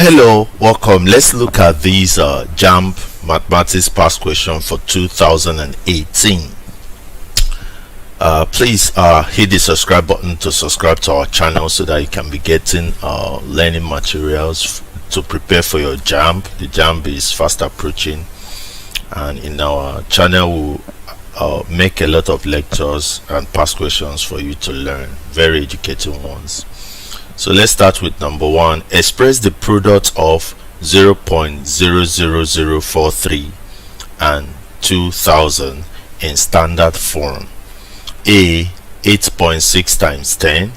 Hello, welcome. Let's look at these Jamb mathematics past question for 2018. Please hit the subscribe button to subscribe to our channel so that you can be getting learning materials to prepare for your Jamb. The Jamb is fast approaching, and in our channel we'll make a lot of lectures and past questions for you to learn, very educating ones. So let's start with number one. Express the product of 0.00043 and 2000 in standard form. A 8.6 times 10,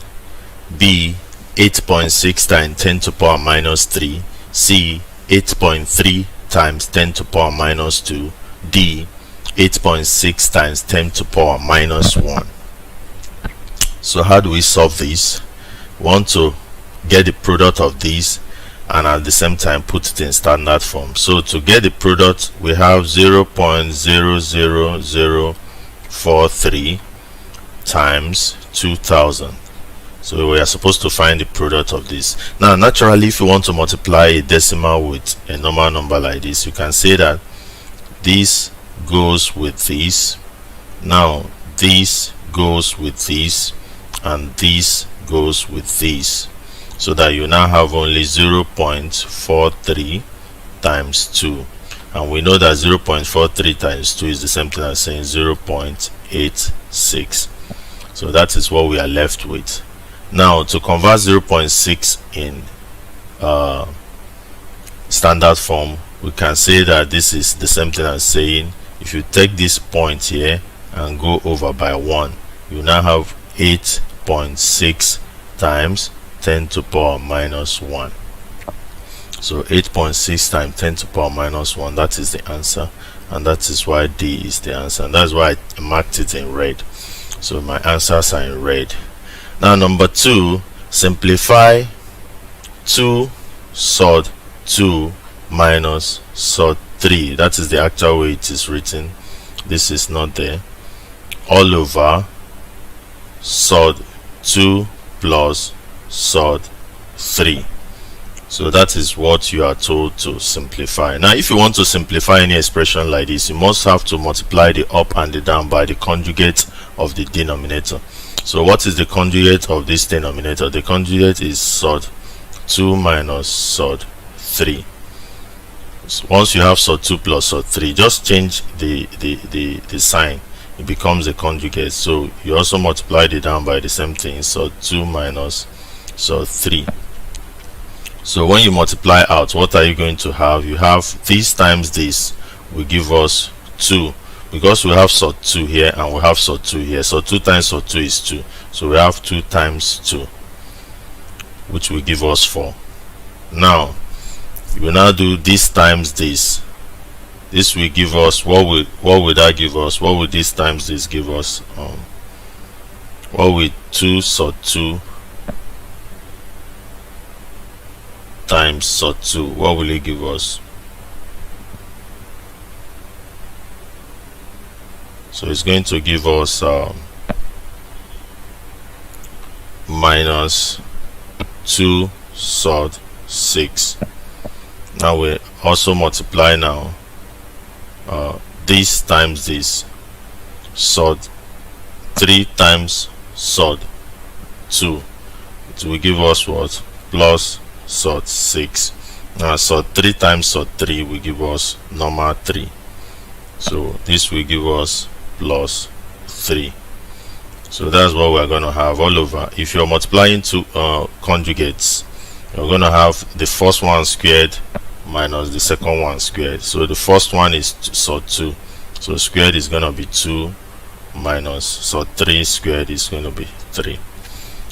B 8.6 times 10 to the power minus 3, C 8.3 times 10 to the power minus 2, D 8.6 times 10 to the power minus 1. So how do we solve this? We want to get the product of these and at the same time put it in standard form. So to get the product, we have 0.00043 times 2000. So we are supposed to find the product of this. Now naturally, if you want to multiply a decimal with a normal number like this, you can say that this goes with this, now this goes with this, and this goes with this, so that you now have only 0.43 times 2, and we know that 0.43 times 2 is the same thing as saying 0.86. so that is what we are left with. Now to convert 0.6 in standard form, we can say that this is the same thing as saying if you take this point here and go over by 1, you now have 8.6 times 10 to the power minus 1. So 8.6 times 10 to the power minus 1, that is the answer, and that is why D is the answer, and that's why I marked it in red. So my answers are in red. Now number 2, simplify 2 sod 2 minus sod 3. That is the actual way it is written. This is not there. All over sod 2 plus sod 3. So that is what you are told to simplify. Now if you want to simplify any expression like this, you must have to multiply the up and the down by the conjugate of the denominator. So what is the conjugate of this denominator? The conjugate is sod 2 minus sod 3. So once you have sod 2 plus sod 3, just change the sign, it becomes a conjugate. So you also multiply it down by the same thing, sod 2 minus sod 3. So when you multiply out, what are you going to have? You have this times this will give us 2, because we have sod 2 here and we have sod 2 here. So 2 times sod 2 is 2, so we have 2 times 2, which will give us 4. Now you will now do this times this. This will give us, what will that give us? What will this times this give us? What will 2 sod 2 times sod 2, what will it give us? So it's going to give us minus 2 sod 6. Now we also multiply now this times this, sod 3 times sod 2, it will give us what? Plus sod 6. Now sod 3 times sod 3 will give us normal 3, so this will give us plus 3. So that's what we're going to have all over. If you're multiplying two conjugates, you're going to have the first one squared minus the second one squared. So the first one is sod 2, so squared is going to be 2 minus sod 3 squared is going to be 3.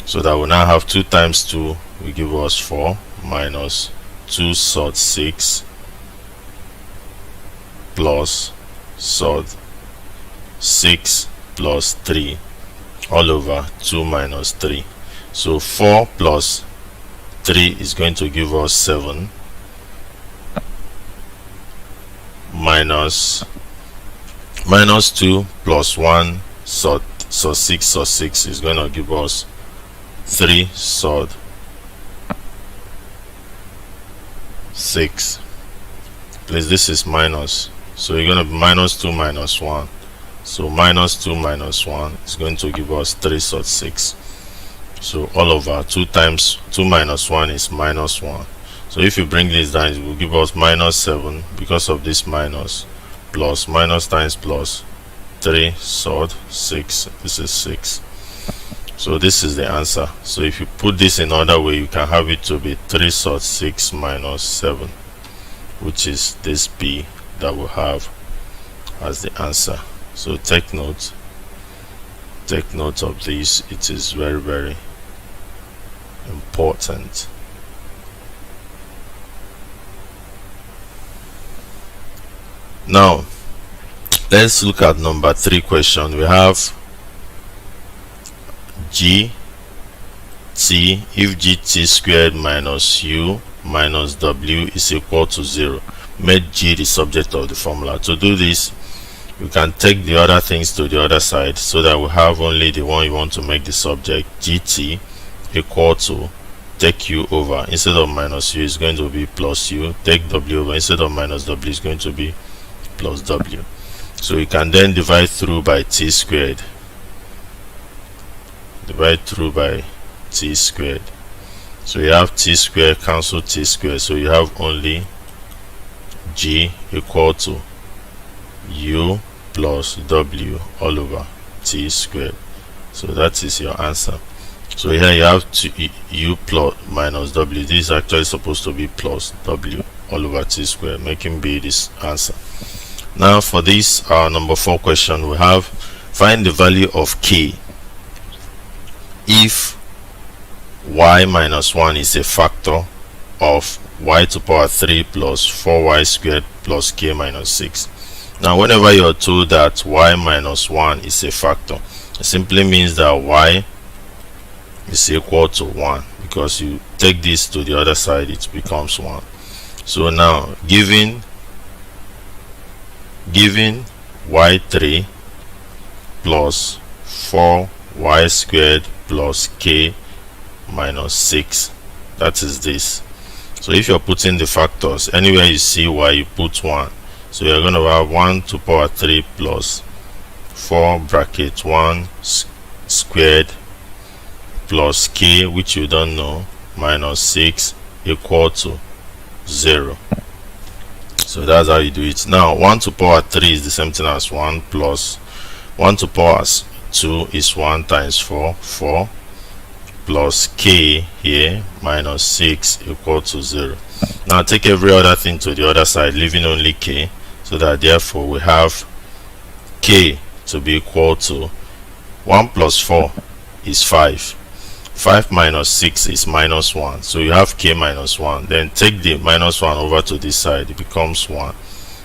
So that will now have 2 times 2 will give us 4 minus 2 sod 6 plus sod 6 plus 3 all over 2 minus 3. So 4 plus 3 is going to give us 7 minus 2 plus 1 sod 6 is going to give us 3 sod 6. Please, this is minus, so you're going to be minus 2 minus 1. So minus 2 minus 1 is going to give us 3 sort 6. So all over 2 times 2 minus 1 is minus 1. So if you bring this down, it will give us minus 7 because of this minus, plus minus times plus 3 sort 6. This is 6. So this is the answer. So if you put this in other way, you can have it to be 3 sort 6 minus 7, which is this B that we have as the answer. So take note of this. It is very, very important. Now let's look at number 3 question. We have gt if gt squared minus u minus w is equal to 0. Make g the subject of the formula. To do this, you can take the other things to the other side so that we have only the one you want to make the subject. Gt equal to, take u over, instead of minus u is going to be plus u. Take w over, instead of minus w is going to be plus w. So you can then divide through by t squared. Divide through by t squared. So you have t squared, cancel t squared, so you have only g equal to u plus w all over t squared. So that is your answer. So here you have u plus minus w. This is actually supposed to be plus w all over t squared, making b this answer. Now for this number 4 question, we have find the value of k if y minus 1 is a factor of y to power 3 plus 4y squared plus k minus 6. Now whenever you're told that y minus 1 is a factor, it simply means that y is equal to 1, because you take this to the other side, it becomes 1. So now given y3 plus 4y squared plus k minus 6, that is this. So if you're putting the factors, anywhere you see y, you put 1. So you're going to have 1 to power 3 plus 4 bracket 1 squared plus k, which you don't know, minus 6 equal to 0. So that's how you do it. Now 1 to power 3 is the same thing as 1 plus 1 to power 2 is 1 times 4, 4 plus k here minus 6 equal to 0. Now take every other thing to the other side, leaving only k, so that therefore we have k to be equal to 1 plus 4 is 5. 5 minus 6 is minus 1. So you have k minus 1. Then take the minus 1 over to this side, it becomes 1.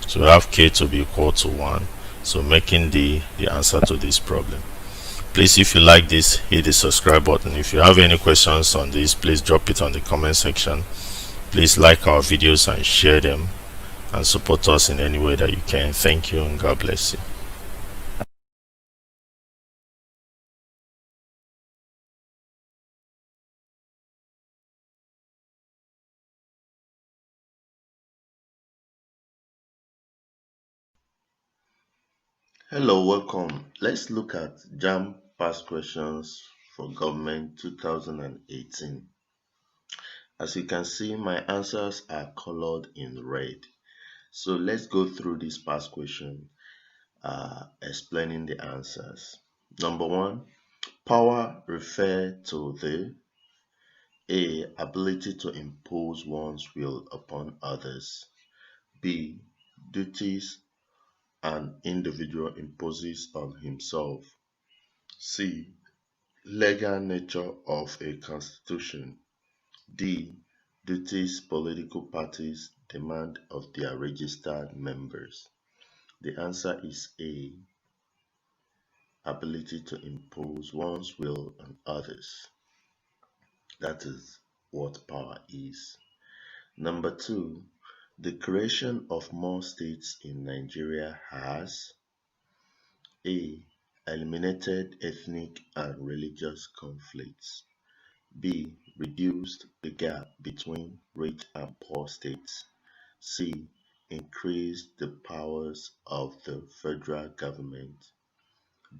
So you have k to be equal to 1. So making the answer to this problem. Please, if you like this, hit the subscribe button. If you have any questions on this, please drop it on the comment section. Please like our videos and share them, and support us in any way that you can. Thank you, and God bless you. Hello, welcome. Let's look at Jamb past questions for government 2018. As you can see, my answers are colored in red. So let's go through this past question, explaining the answers. Number 1, power refer to the A. Ability to impose one's will upon others. B. Duties an individual imposes on himself. C. Legal nature of a constitution. D. Duties political parties demand of their registered members. The answer is A. Ability to impose one's will on others. That is what power is. Number 2. The creation of more states in Nigeria has A. Eliminated ethnic and religious conflicts. B. Reduced the gap between rich and poor states. C. Increased the powers of the federal government.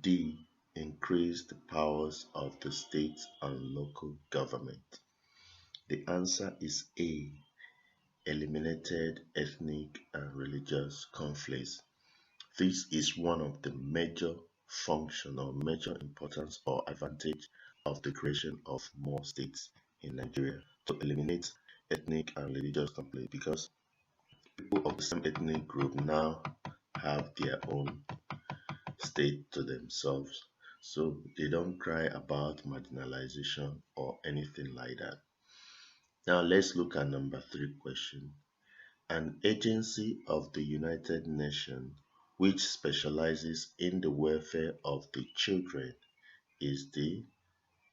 D. Increased the powers of the state and local government. The answer is A. Eliminated ethnic and religious conflicts. This is one of the major function or major importance or advantage of the creation of more states in Nigeria, to eliminate ethnic and religious conflict, because people of the same ethnic group now have their own state to themselves. So they don't cry about marginalization or anything like that. Now let's look at number 3 question. An agency of the United Nations which specializes in the welfare of the children is the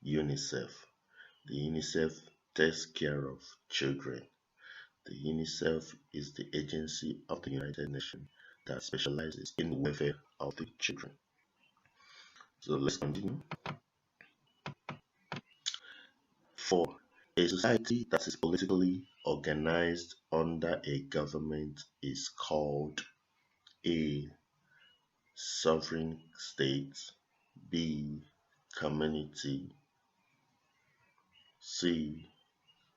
UNICEF. The UNICEF takes care of children. The UNICEF is the agency of the United Nations that specializes in the welfare of the children. So let's continue. 4. A society that is politically organized under a government is called A. Sovereign state. B. Community. C.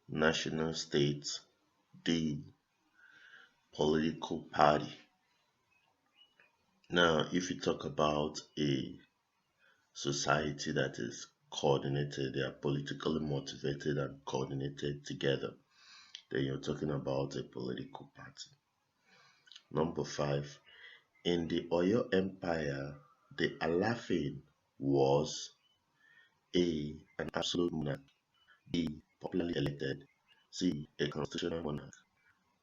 National state. D. Political party. Now, if you talk about a society that is coordinated, they are politically motivated and coordinated together, then you're talking about a political party. Number 5. In the Oyo Empire, the Alaafin was A. An absolute monarch. B. Popularly elected. C. A constitutional monarch.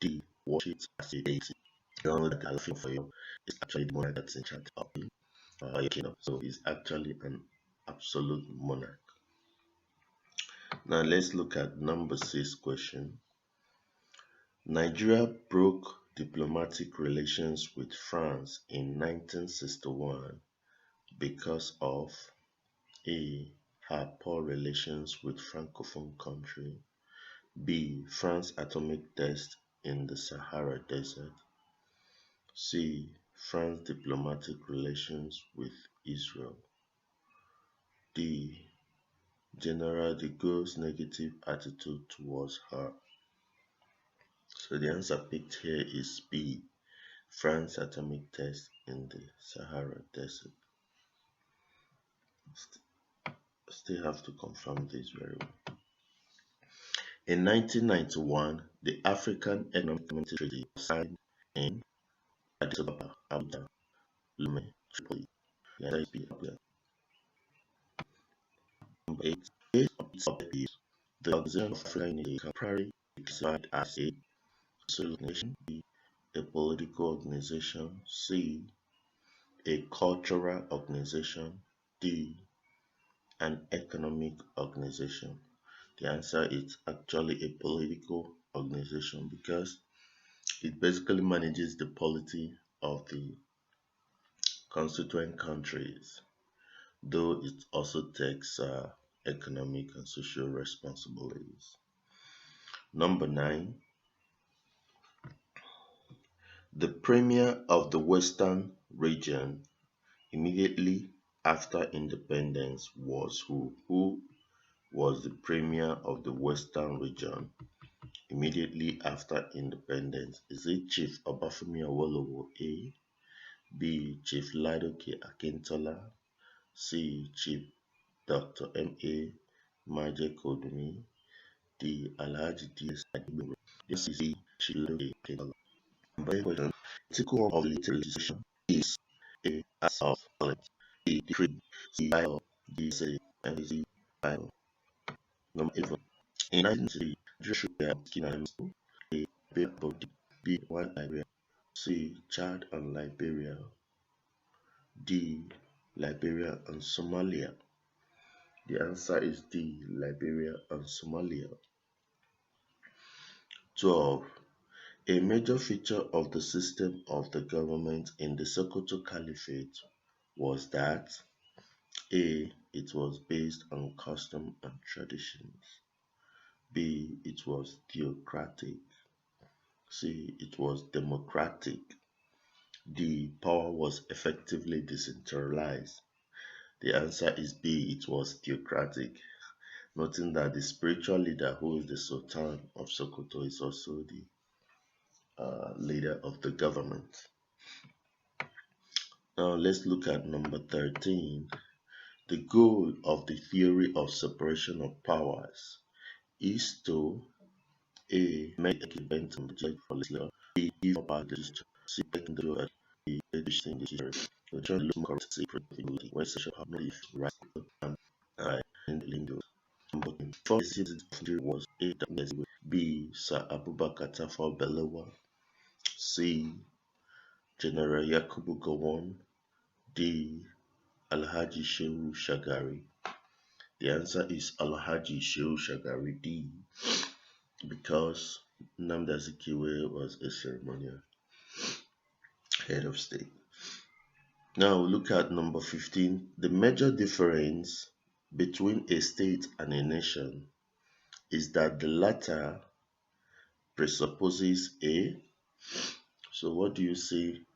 D. Worshipped as a deity. You all know that the Alaafin for you is actually the monarch that's in charge of your kingdom. So he's actually an absolute monarch. Now let's look at number 6 question. Nigeria broke diplomatic relations with France in 1961 because of A. Her poor relations with Francophone country. B. France atomic test in the Sahara Desert. C. France diplomatic relations with Israel. D. General de Gaulle's negative attitude towards her. So the answer picked here is B. France atomic test in the Sahara Desert. Still have to confirm this very well. In 1991, the African Economic Community Treaty was signed in Addis Ababa, Abuja, Lome, Tripoli. The answer is B. Abuja. Number 8. Based on its objectives, the Organization of African Unity can primarily be classified as a social organization, B. A political organization, C. A cultural organization, D. An economic organization. The answer is actually a political organization because it basically manages the polity of the constituent countries, though it also takes economic and social responsibilities. Number 9. The premier of the Western region immediately after independence was who? Who was the premier of the Western region immediately after independence? Is it Chief Obafemi Awolowo A, B. Chief Ladoke Akintola, C. Chief Dr. M.A. Maje Kodumi, D. Alhaji D.S. Adigbe. This is D. Chief Ladoke Akintola. Number 8 question. Article 1 of the legislation is A. Act of Parliament, B. Decree, C. Bylaw, D. Say, and D. Bylaw. Number 8. In 1960, Joshua Skinner School, A. Body, B. One Liberia, C. Chad and Liberia, D. Liberia and Somalia. The answer is D. Liberia and Somalia. 12. A major feature of the system of the government in the Sokoto Caliphate was that A. It was based on custom and traditions. B. It was theocratic. C. It was democratic. D. Power was effectively decentralized. The answer is B. It was theocratic. Noting that the spiritual leader, who is the Sultan of Sokoto, is also the leader of the government. Now let's look at number 13. The goal of the theory of separation of powers is to A. Make the event and budget for legislature. B. Give power to the legislature. C. Make individual the education in the history. The church lose more currency predictability when social have no if right and I in the lingo. Before the city was A. B. Sir Abubakar Tafawa Balewa. C. General Yakubu Gowon. D. Alhaji Shehu Shagari. The answer is Alhaji Shehu Shagari D, because Nnamdi Azikiwe was a ceremonial head of state. Now look at number 15. The major difference between a state and a nation is that the latter presupposes a. So what do you see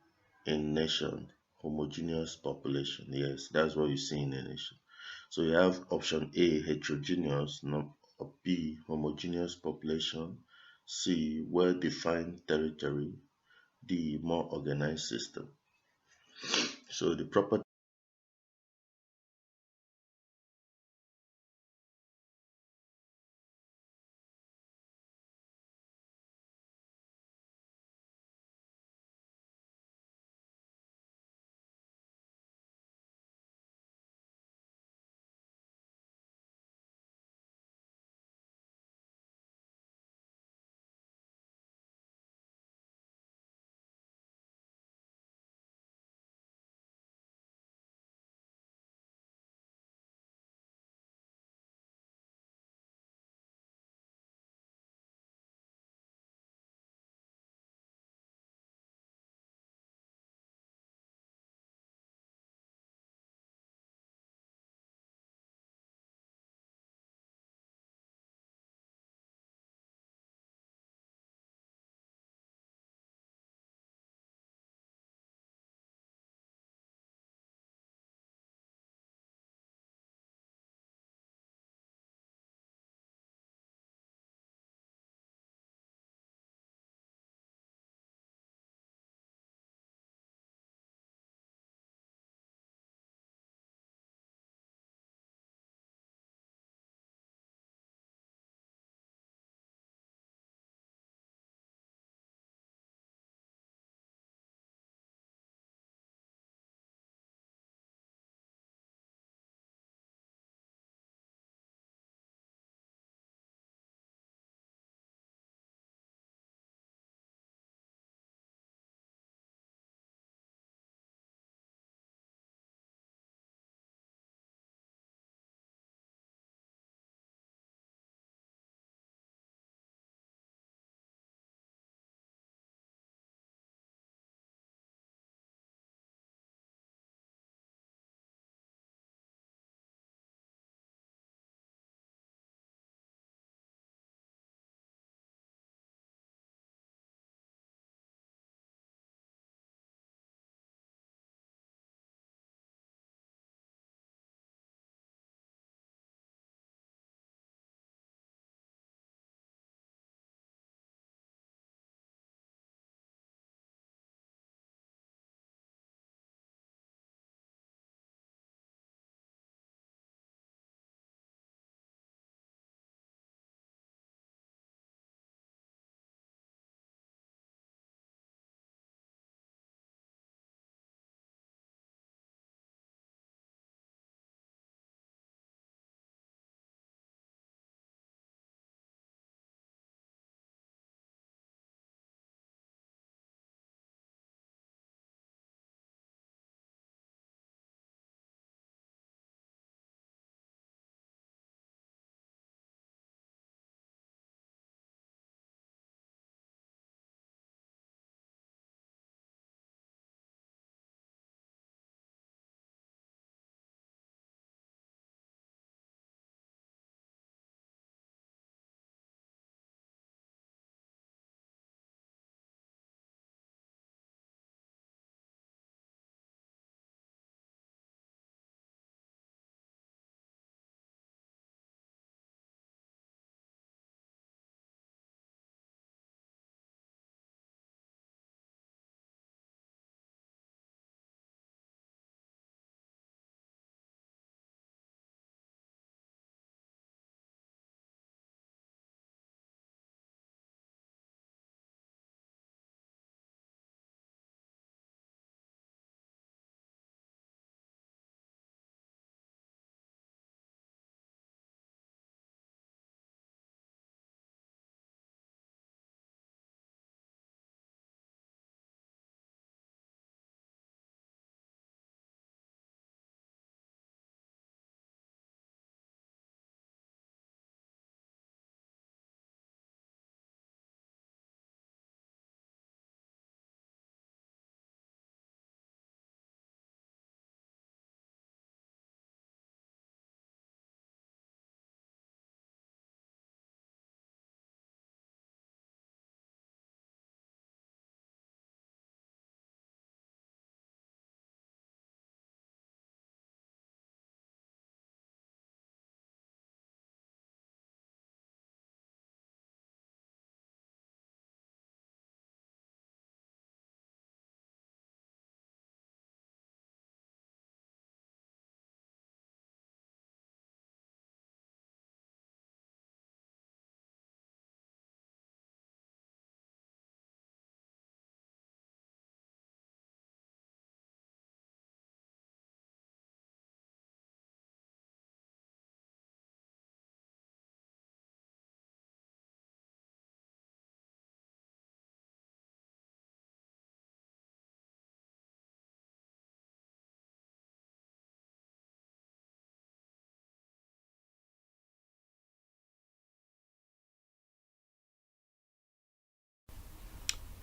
in nation? Homogeneous population. Yes, that's what you see in a nation. So you have option A, heterogeneous, B, homogeneous population, C, well-defined territory, D, more organized system. So the proper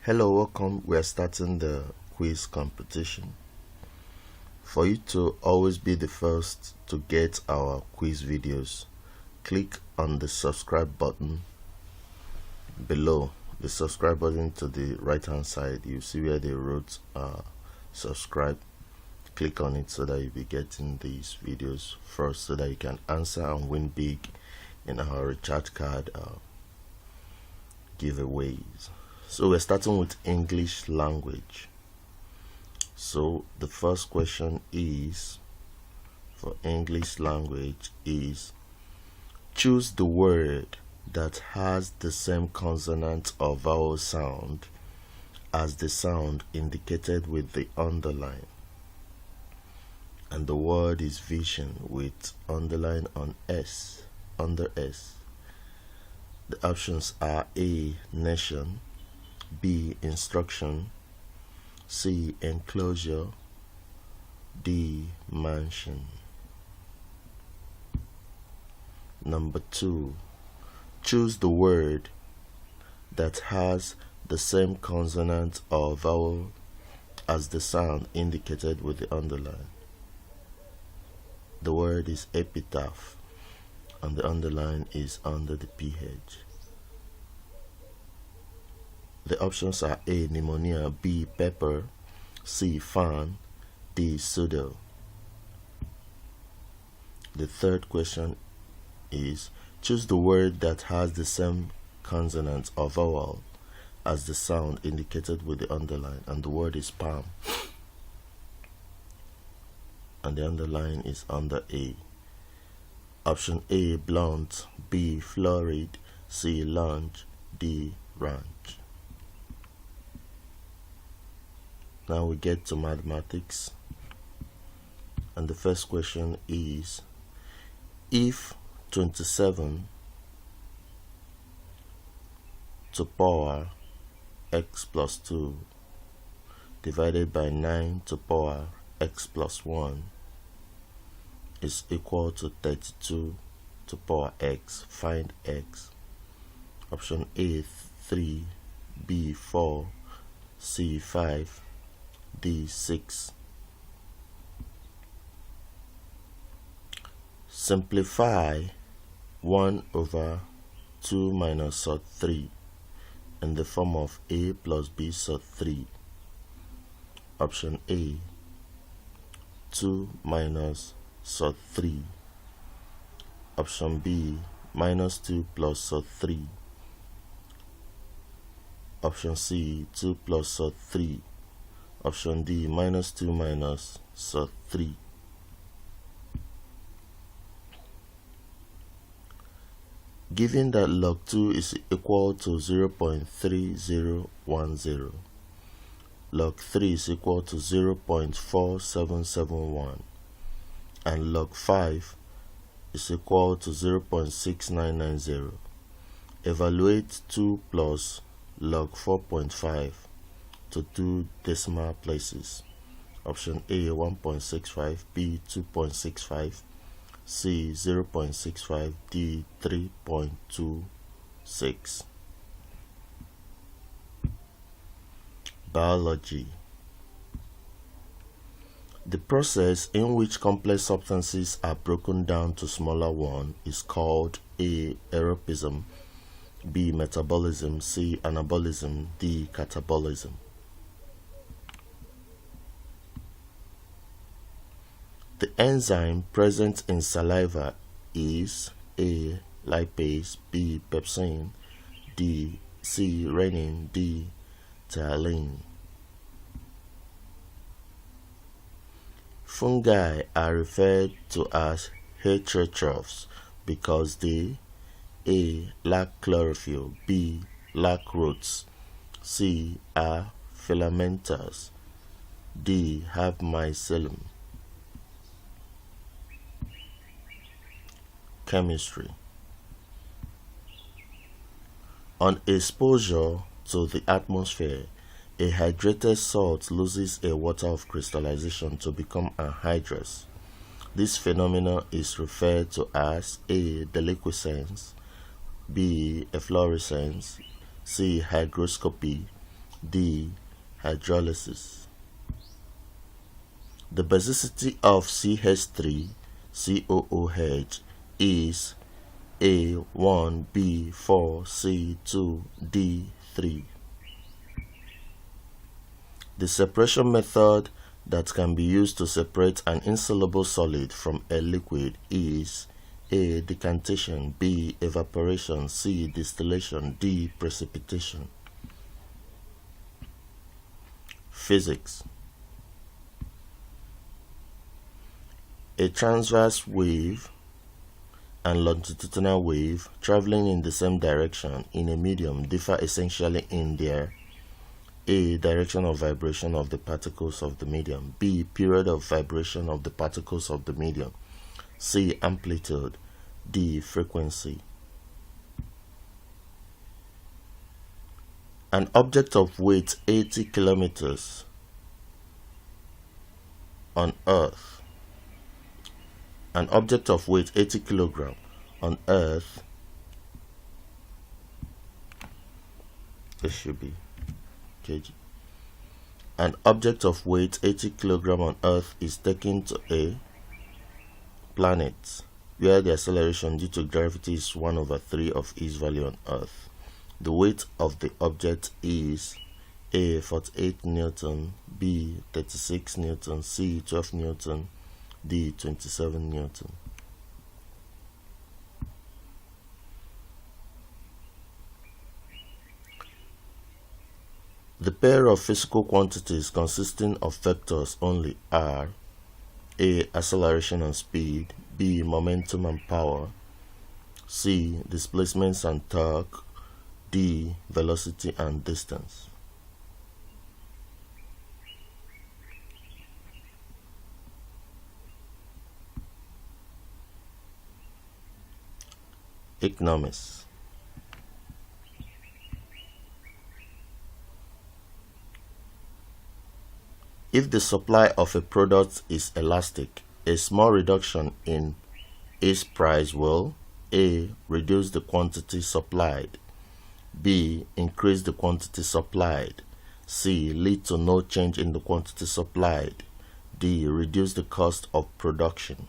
Hello, welcome. We are starting the quiz competition. For you to always be the first to get our quiz videos, click on the subscribe button below. The subscribe button to the right hand side, you see where they wrote subscribe. Click on it so that you'll be getting these videos first, so that you can answer and win big in our recharge card giveaways. So we're starting with English language. So the first question is, for English language, is choose the word that has the same consonant or vowel sound as the sound indicated with the underline. And the word is vision with underline on S, under S. The options are A, nation, B, instruction, C, enclosure, D, mansion. Number 2, choose the word that has the same consonant or vowel as the sound indicated with the underline. The word is epitaph, and the underline is under the PH. The options are A, pneumonia, B, pepper, C, fan, D, pseudo. The third question is choose the word that has the same consonant or vowel as the sound indicated with the underline, and the word is palm, and the underline is under A. Option A, blunt, B, florid, C, lunch, D, ranch. Now we get to mathematics, and the first question is, if 27 to power x plus 2 divided by 9 to power x plus 1 is equal to 32 to power x, find x. Option A, 3, B, 4, C, 5, D, 6. Simplify 1 over 2 minus sod 3 in the form of A plus B sod 3. Option A, 2 minus sod 3. Option B, minus 2 plus sod 3. Option C, 2 plus sod 3. Option D, minus 2 minus sod 3. Given that log 2 is equal to 0.3010, log 3 is equal to 0.4771, and log 5 is equal to 0.6990, evaluate 2 plus log 4.5 to 2 decimal places. Option A, 1.65, B, 2.65, C, 0.65, D, 3.26. Biology. The process in which complex substances are broken down to smaller ones is called A, aeropism, B, metabolism, C, anabolism, D, catabolism. The enzyme present in saliva is A, lipase, B, pepsin, C, renin, D, ptyalin. Fungi are referred to as heterotrophs because they A, lack chlorophyll, B, lack roots, C, are filamentous, D, have mycelium. Chemistry. On exposure to the atmosphere, a hydrated salt loses a water of crystallization to become anhydrous. This phenomenon is referred to as A, deliquescence, B, efflorescence, C, hygroscopy, D. Hydrolysis. The basicity of CH3COOH is A1, B4, C2, D3. The separation method that can be used to separate an insoluble solid from a liquid is A. Decantation, B. Evaporation, C. Distillation, D. Precipitation. Physics. A transverse wave and longitudinal wave traveling in the same direction in a medium differ essentially in their A. Direction of vibration of the particles of the medium, B. Period of vibration of the particles of the medium, C. Amplitude, D. Frequency. An object of weight 80 kilometers on Earth, an object of weight 80 kilogram on Earth, this should be kg. An object of weight 80 kilogram on Earth is taken to a planet where the acceleration due to gravity is 1/3 of its value on Earth. The weight of the object is A. 48 Newton, B. 36 Newton, C. 12 Newton, D. 27 Newton. The pair of physical quantities consisting of vectors only are A. Acceleration and speed, B. Momentum and power, C. Displacements and torque, D. Velocity and distance. Economics. If the supply of a product is elastic, a small reduction in its price will A. Reduce the quantity supplied, B. Increase the quantity supplied, C. Lead to no change in the quantity supplied, D. Reduce the cost of production.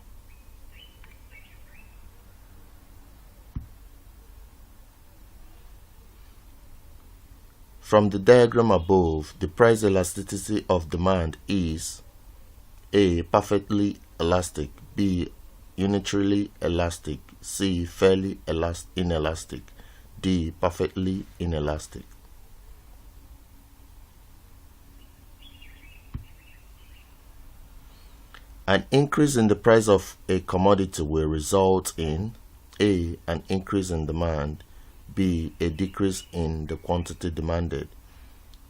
From the diagram above, the price elasticity of demand is A. Perfectly elastic, B. Unitarily elastic, C. Fairly inelastic, D. Perfectly inelastic. An increase in the price of a commodity will result in A. An increase in demand, B. A decrease in the quantity demanded,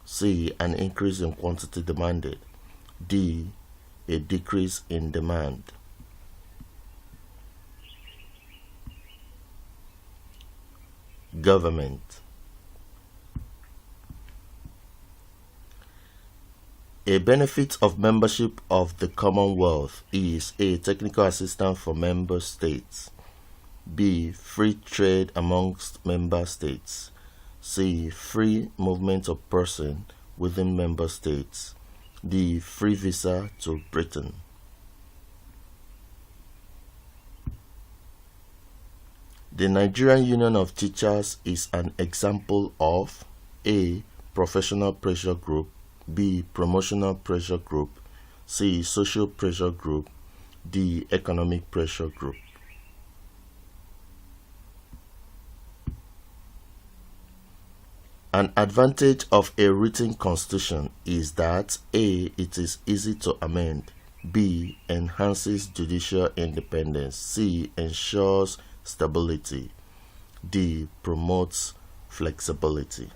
C. An increase in quantity demanded, D. A decrease in demand. Government. A benefit of membership of the Commonwealth is A. Technical assistance for member states, B. Free trade amongst member states, C. Free movement of person within member states, D. Free visa to Britain. The Nigerian Union of Teachers is an example of A. Professional pressure group, B. Promotional pressure group, C. Social pressure group, D. Economic pressure group. An advantage of a written constitution is that A. It is easy to amend, B. Enhances judicial independence, C. Ensures stability, D. Promotes flexibility.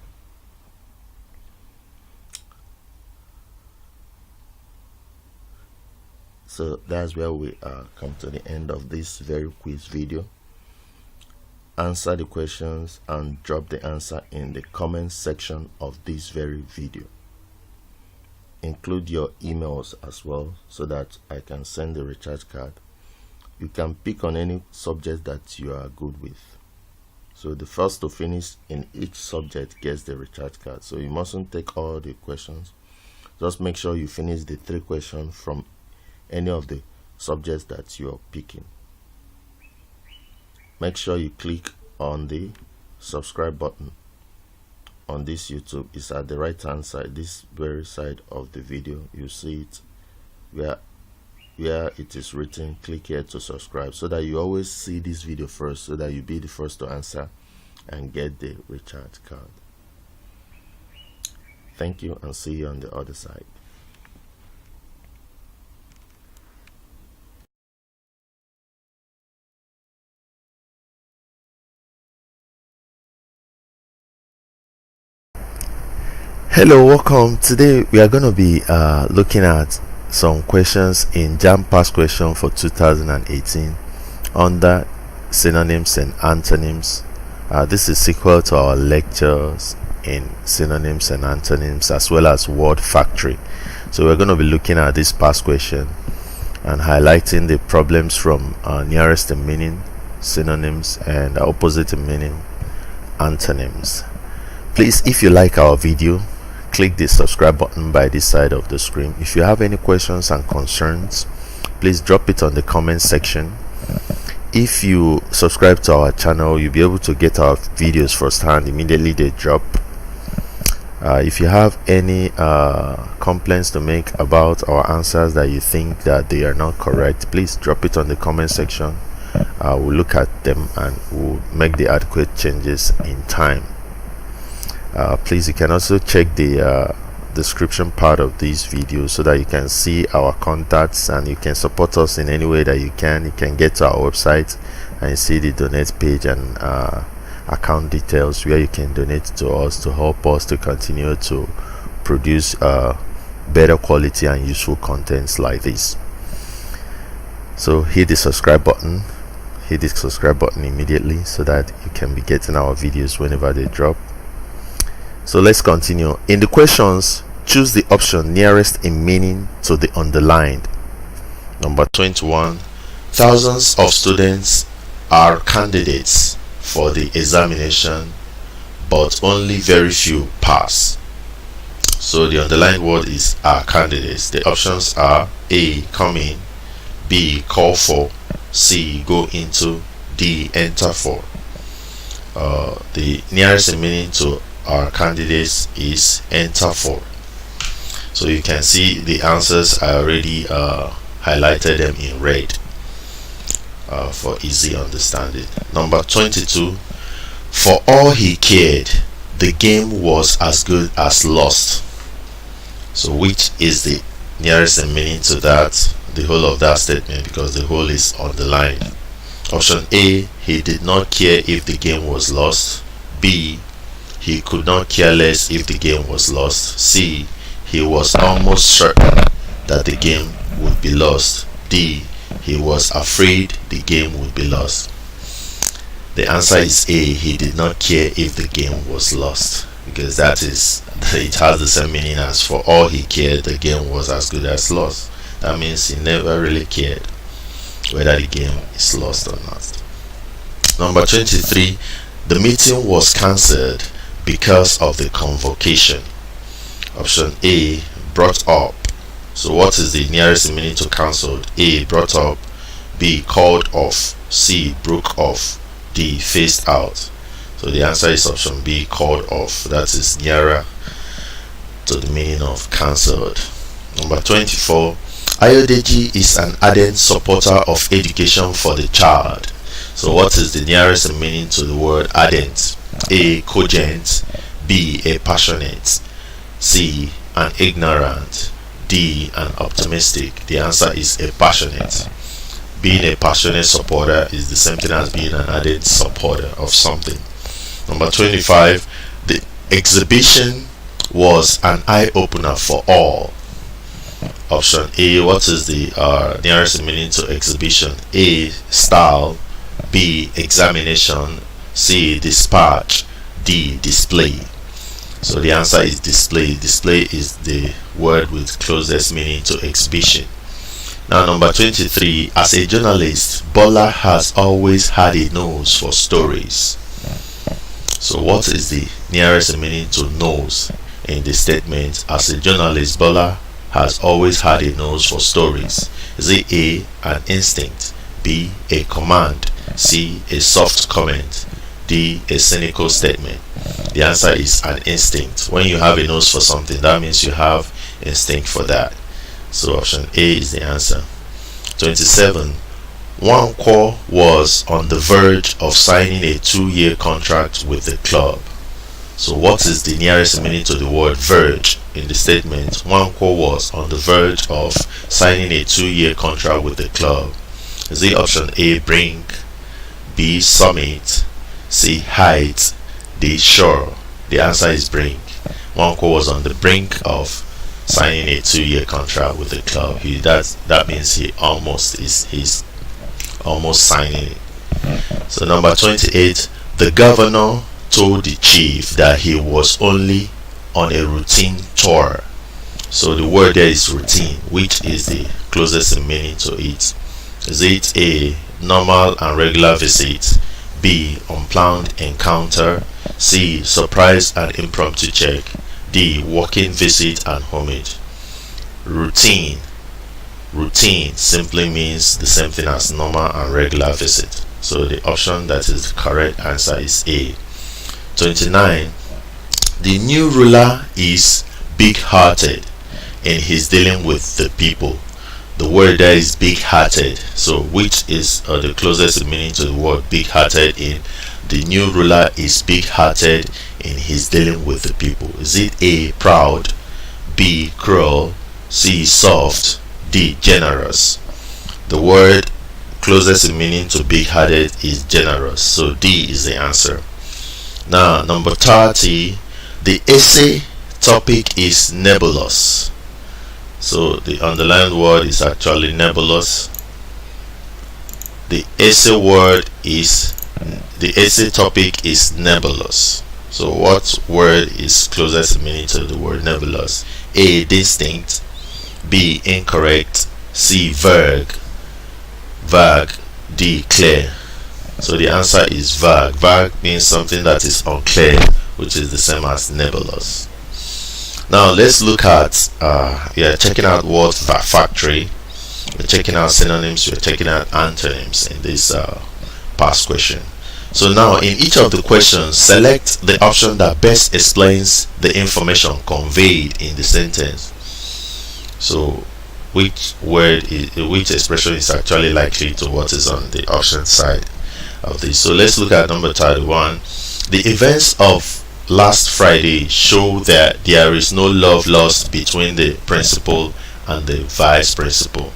So that's where we come to the end of this very quiz video. Answer the questions and drop the answer in the comment section of this very video. Include your emails as well so that I can send the recharge card. You can pick on any subject that you are good with. So the first to finish in each subject gets the recharge card. So you mustn't take all the questions. Just make sure you finish the 3 questions from any of the subjects that you're picking. Make sure you click on the subscribe button on this YouTube. It's at the right hand side, this very side of the video. You see it where it is written click here to subscribe, so that you always see this video first, so that you be the first to answer and get the recharge card. Thank you, and see you on the other side. Hello, welcome. Today we are going to be looking at some questions in Jamb past question for 2018 under synonyms and antonyms. This is sequel to our lectures in synonyms and antonyms, as well as word factory. So we're going to be looking at this past question and highlighting the problems from nearest in meaning synonyms and opposite in meaning antonyms. Please, if you like our video, click the subscribe button by this side of the screen. If you have any questions and concerns, please drop it on the comment section. If you subscribe to our channel, you'll be able to get our videos firsthand immediately they drop. If you have any complaints to make about our answers that you think that they are not correct, please drop it on the comment section. We'll look at them and we'll make the adequate changes in time. Please, you can also check the description part of these videos so that you can see our contacts and you can support us in any way that you can. You can get to our website and see the donate page and account details where you can donate to us to help us to continue to produce better quality and useful contents like this. So hit the subscribe button immediately so that you can be getting our videos whenever they drop. So let's continue. In the questions, choose the option nearest in meaning to the underlined. Number 21. Thousands of students are candidates for the examination, but only very few pass. So the underlined word is are candidates. The options are A, come in, B, call for, C, go into, D, enter for. The nearest in meaning to our candidates is enter for. So you can see the answers. I already highlighted them in red for easy understanding. Number 22. For all he cared, the game was as good as lost. So which is the nearest in meaning to that, the whole of that statement, because the whole is underlined. Option A, he did not care if the game was lost. B, he could not care less if the game was lost. C, he was almost certain that the game would be lost. D, he was afraid the game would be lost. The answer is A, he did not care if the game was lost, because it has the same meaning as for all he cared, the game was as good as lost. That means he never really cared whether the game is lost or not. Number 23. The meeting was cancelled because of the convocation. Option A, brought up. So what is the nearest meaning to cancelled? A, brought up. B, called off. C, broke off. D, phased out. So the answer is option B, called off. That is nearer to the meaning of cancelled. Number 24. Ayodeji is an ardent supporter of education for the child. So what is the nearest meaning to the word ardent? A, cogent. B, a passionate. C, an ignorant. D, an optimistic. The answer is a passionate. Being a passionate supporter is the same thing as being an ardent supporter of something. Number 25. The exhibition was an eye-opener for all. Option A, what is the nearest meaning to exhibition? A, style. B, examination. C, dispatch. D, display. So the answer is display. Display is the word with closest meaning to exhibition. Now number 23. As a journalist, Bola has always had a nose for stories. So what is the nearest meaning to nose in the statement? As a journalist, Bola has always had a nose for stories. Is it A, an instinct, B, a command, C, a soft comment, D, a cynical statement? The answer is an instinct. When you have a nose for something, that means you have instinct for that. So option A is the answer. 27. Nwankwo was on the verge of signing a 2-year contract with the club. So what is the nearest meaning to the word verge in the statement? Nwankwo was on the verge of signing a 2-year contract with the club. Is it option A, brink, B, summit, C, height, D, shore? The answer is brink. Nwankwo was on the brink of signing a 2-year contract with the club. That means he's almost signing it. So number 28, the governor told the chief that he was only on a routine tour. So the word there is routine, which is the closest in meaning to it. Is it A, normal and regular visit, B, unplanned encounter, C, surprise and impromptu check, D, walking visit and homage? Routine simply means the same thing as normal and regular visit. So the option that is the correct answer is A. 29. The new ruler is big-hearted in his dealing with the people. The word there is big-hearted. So which is the closest meaning to the word big-hearted in the new ruler is big-hearted in his dealing with the people? Is it A, proud, B, cruel, C, soft, D, generous? The word closest in meaning to big-hearted is generous. So D is the answer. Now number 30, the essay topic is nebulous. So the underlined word is actually nebulous. The essay topic is nebulous. So what word is closest in meaning to the word nebulous? A, distinct, B, incorrect, C, vague, D, clear. So the answer is vague. Vague means something that is unclear, which is the same as nebulous. Now let's look at checking out word factory. We're checking out synonyms, we're checking out antonyms in this past question. So now in each of the questions, select the option that best explains the information conveyed in the sentence. So which expression is actually likely to what is on the option side of this. So let's look at number 31. The events of last Friday show that there is no love lost between the principal and the vice principal.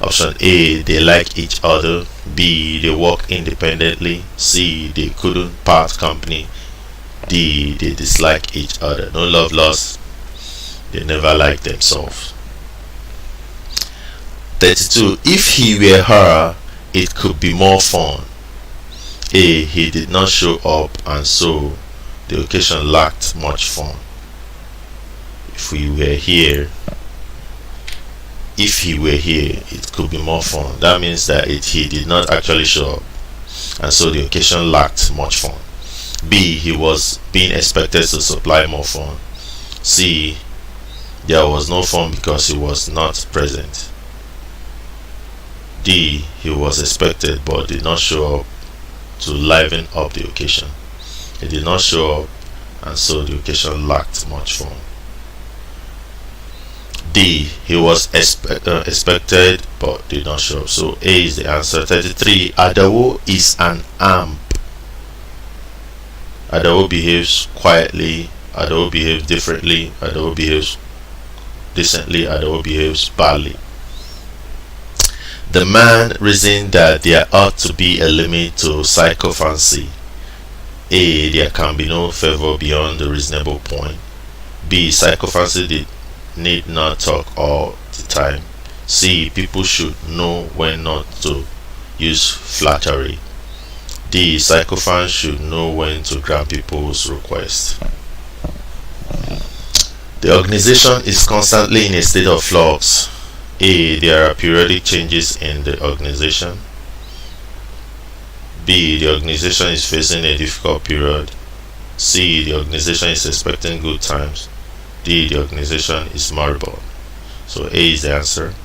Option A, they like each other, B, they work independently, C, they couldn't part company, D, they dislike each other. No love lost, they never like themselves. 32. If he were her, it could be more fun. A, he did not show up and so the occasion lacked much fun. If he were here, it could be more fun. That means that he did not actually show up and so the occasion lacked much fun. B, he was being expected to supply more fun. C, there was no fun because he was not present. D, he was expected but did not show up to liven up the occasion. He did not show up and so the occasion lacked much fun. D, he was expected but did not show up. So A is the answer. 33. Adawo is an amp. Adawo behaves quietly, Adawo behaves differently, Adawo behaves decently, Adawo behaves badly. The man reasoned that there ought to be a limit to sycophancy. A, there can be no favor beyond the reasonable point. B, sycophancy need not talk all the time. C, people should know when not to use flattery. D, sycophants should know when to grant people's requests. The organization is constantly in a state of flux. A, there are periodic changes in the organization. B, the organization is facing a difficult period. C, the organization is expecting good times. D, the organization is moribund. So A is the answer.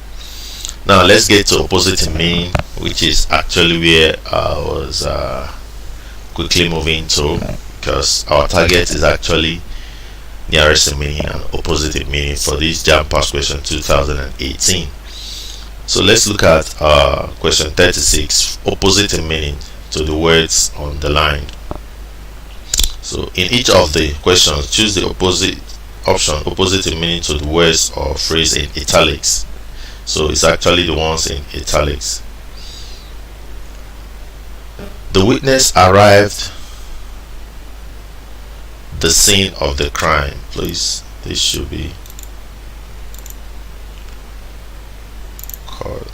Now let's get to opposite in meaning, which is actually where I was quickly moving to, because our target is actually nearest in meaning and opposite in meaning for this Jamb past question 2018. So let's look at question 36, opposite in meaning to the words underlined. So in each of the questions, choose the opposite option, opposite in meaning to the words or phrase in italics. So it's actually the ones in italics. The witness arrived the scene of the crime. Please, this should be called.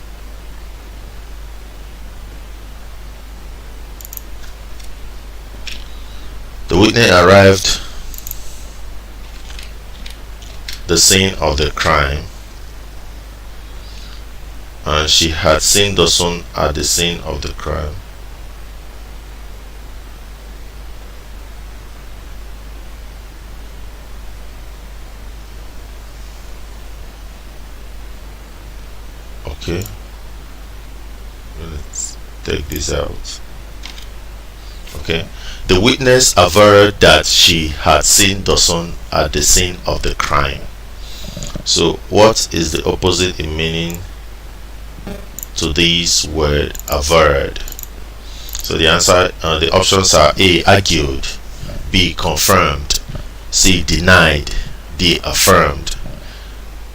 The witness arrived the scene of the crime, and she had seen the son at the scene of the crime. Okay, let's take this out. Okay, the witness averred that she had seen the son at the scene of the crime. So what is the opposite in meaning to this word averred? So the answer, the options are A, argued, B, confirmed, C, denied, D, affirmed.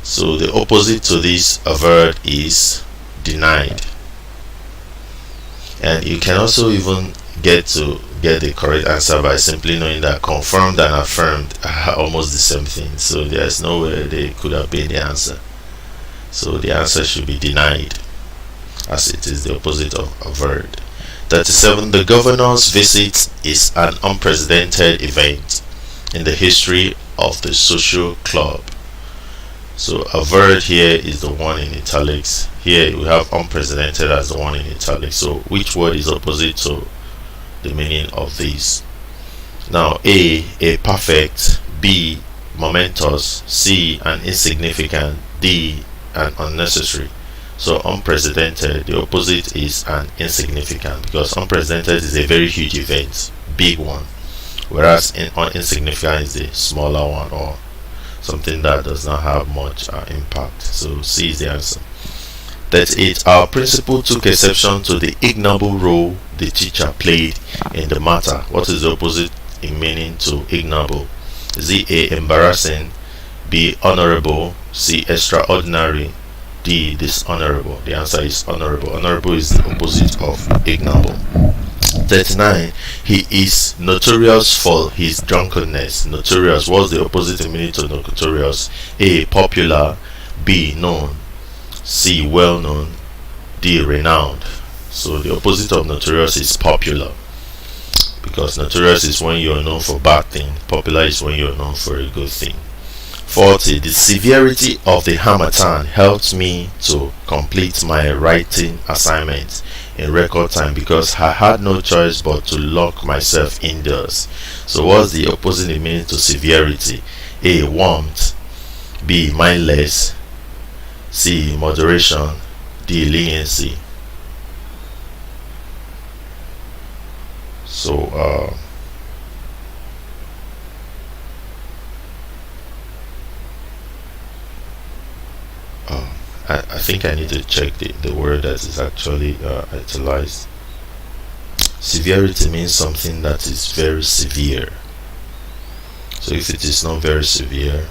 So the opposite to this averred is denied. And you can also even get the correct answer by simply knowing that confirmed and affirmed are almost the same thing. So there's no way they could have been the answer. So the answer should be denied, as it is the opposite of averred. 37. The governor's visit is an unprecedented event in the history of the social club. So averred here is the one in italics. Here we have unprecedented as the one in italics. So which word is opposite to the meaning of these? Now A perfect, B, momentous, C, an insignificant, D, an unnecessary. So unprecedented, the opposite is an insignificant, because unprecedented is a very huge event, big one, whereas insignificant is the smaller one, or something that does not have much impact. So C is the answer. 38. Our principal took exception to the ignoble role the teacher played in the matter. What is the opposite in meaning to ignoble? Is it A, embarrassing, B, honorable, C, extraordinary, D, dishonorable? The answer is honorable. Honorable is the opposite of ignoble. 39. He is notorious for his drunkenness. Notorious, what's the opposite in meaning to notorious? A, popular, B, known, C, well known, D, renowned. So the opposite of notorious is popular, because notorious is when you are known for bad thing, popular is when you are known for a good thing. 40. The severity of the harmattan helped me to complete my writing assignment in record time, because I had no choice but to lock myself indoors. So what's the opposite in meaning to severity? A, warmth, B, mindless, C, moderation, D, leniency. So I think I need to check the word that is actually utilized. Severity means something that is very severe. So if it is not very severe,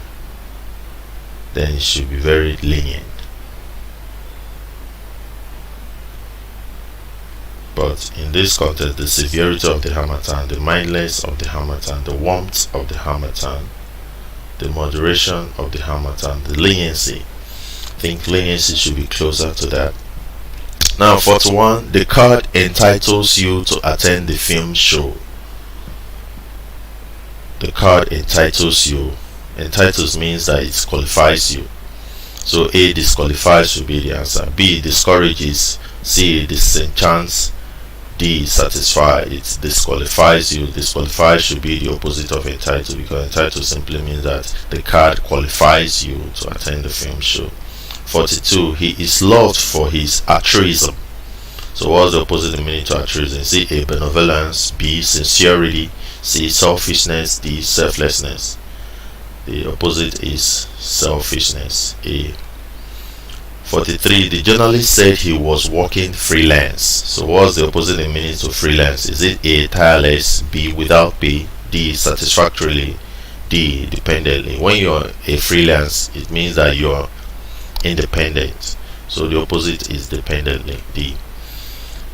then it should be very lenient. But in this context, the severity of the harmattan, the mildness of the harmattan, the warmth of the harmattan, the moderation of the harmattan, the leniency, I think leniency should be closer to that. Now 41, the card entitles you to attend the film show. The card entitles you. Entitles means that it qualifies you. So A, disqualifies should be the answer. B, discourages. C, disenchants. D is satisfied. It disqualifies you. Disqualified should be the opposite of entitled, because entitled simply means that the card qualifies you to attend the film show. 42. He is loved for his altruism. So what's the opposite meaning to altruism? C, A, benevolence. B, sincerity. C, selfishness. D, selflessness. The opposite is selfishness. A. 43. The journalist said he was working freelance. So what's the opposite meaning to freelance? Is it A, tireless. B, without pay. D, satisfactorily. D, dependently. When you're a freelance, it means that you're independent. So the opposite is dependently. D.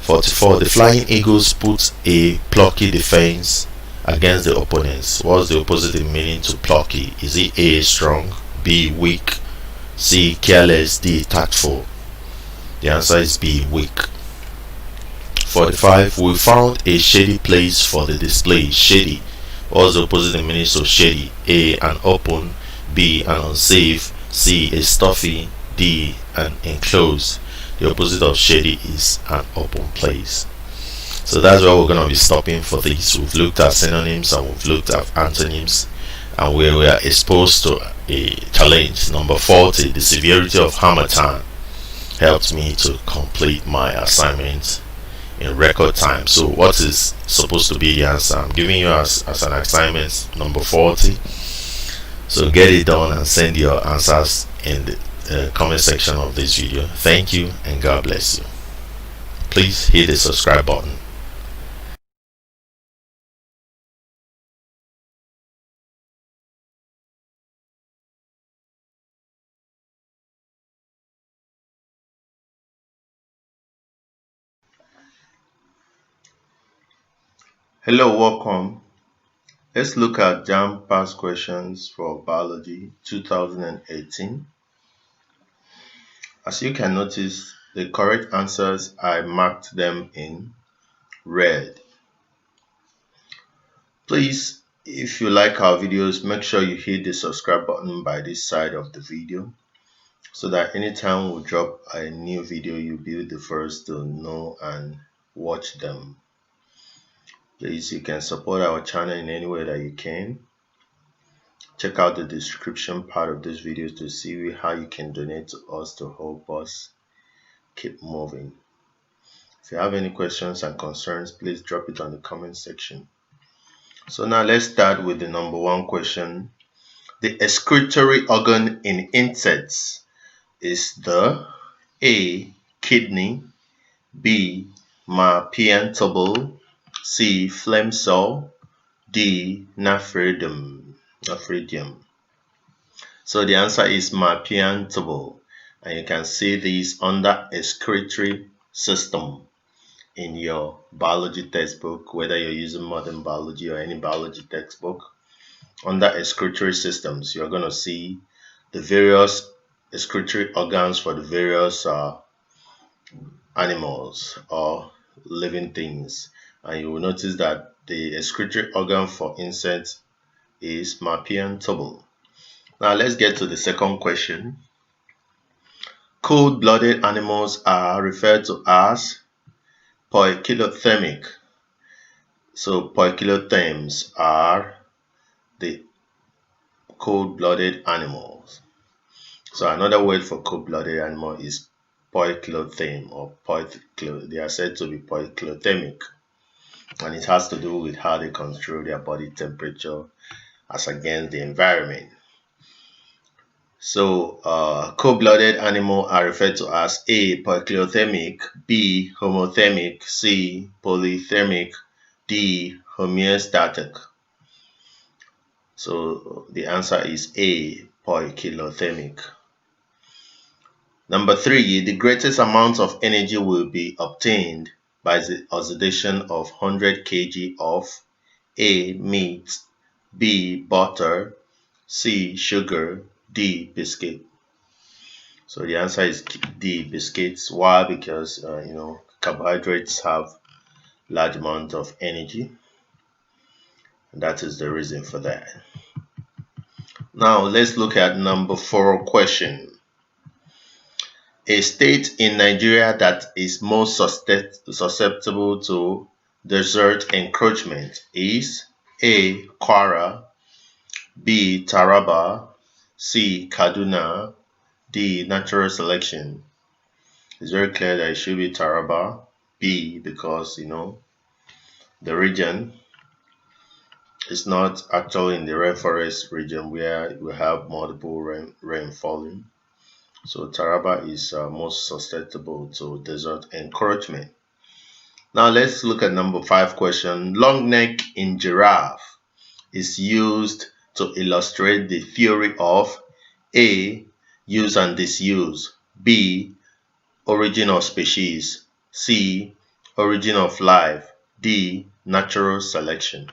44. The Flying Eagles put a plucky defense against the opponents. What's the opposite meaning to plucky? Is it A, strong. B, weak. C, careless. D, tactful. The answer is B, weak. 45. We found a shady place for the display. Shady. What's the opposite meaning to shady? A, an open. B, an unsafe. C, a stuffy. D, an enclosed. The opposite of shady is an open place. So that's where we're going to be stopping for this. We've looked at synonyms and we've looked at antonyms, and we were exposed to a challenge. Number 40, the severity of harmattan, helped me to complete my assignment in record time. So what is supposed to be the answer? I'm giving you as an assignment number 40. So get it done and send your answers in the comment section of this video. Thank you and God bless you. Please hit the subscribe button. Hello, welcome. Let's look at Jamb past questions for biology 2018. As you can notice, the correct answers, I marked them in red. Please, if you like our videos, make sure you hit the subscribe button by this side of the video, so that anytime we drop a new video, you'll be the first to know and watch them. Please, you can support our channel in any way that you can. Check out the description part of this video to see how you can donate to us to help us keep moving. If you have any questions and concerns, please drop it on the comment section. So now let's start with the number 1 question. The excretory organ in insects is the A, kidney. B, Marpian tubule. C, phlegm cell. D, nephridium. So the answer is Marpian tubule, and you can see these under excretory system in your biology textbook, whether you're using modern biology or any biology textbook. Under excretory systems, you're going to see the various excretory organs for the various animals or living things, and you will notice that the excretory organ for insects is Marpian tubule. Now let's get to the second question. Cold-blooded animals are referred to as poikilothermic. So poikilotherms are the cold-blooded animals. So another word for cold-blooded animal is poikilotherm, or they are said to be poikilothermic, and it has to do with how they control their body temperature as against the environment. So cold-blooded animals are referred to as A, poikilothermic, B, homothermic, C, polythermic, D, homeostatic. So the answer is A, poikilothermic. Number 3, the greatest amount of energy will be obtained by the oxidation of 100 kg of A, meat, B, butter, C, sugar, D, biscuit. So the answer is D, biscuits. Why? Because carbohydrates have large amount of energy. And that is the reason for that. Now let's look at number 4 question. A state in Nigeria that is most susceptible to desert encroachment is A. Kwara, B. Taraba, C. Kaduna, D. Natural selection. It's very clear that it should be Taraba, B, because the region is not actually in the rainforest region where we have multiple rain falling. So Taraba is most susceptible to desert encroachment. Now let's look at number 5 question. Long neck in giraffe is used to illustrate the theory of A. Use and disuse, B. Origin of species, C. Origin of life, D. Natural selection.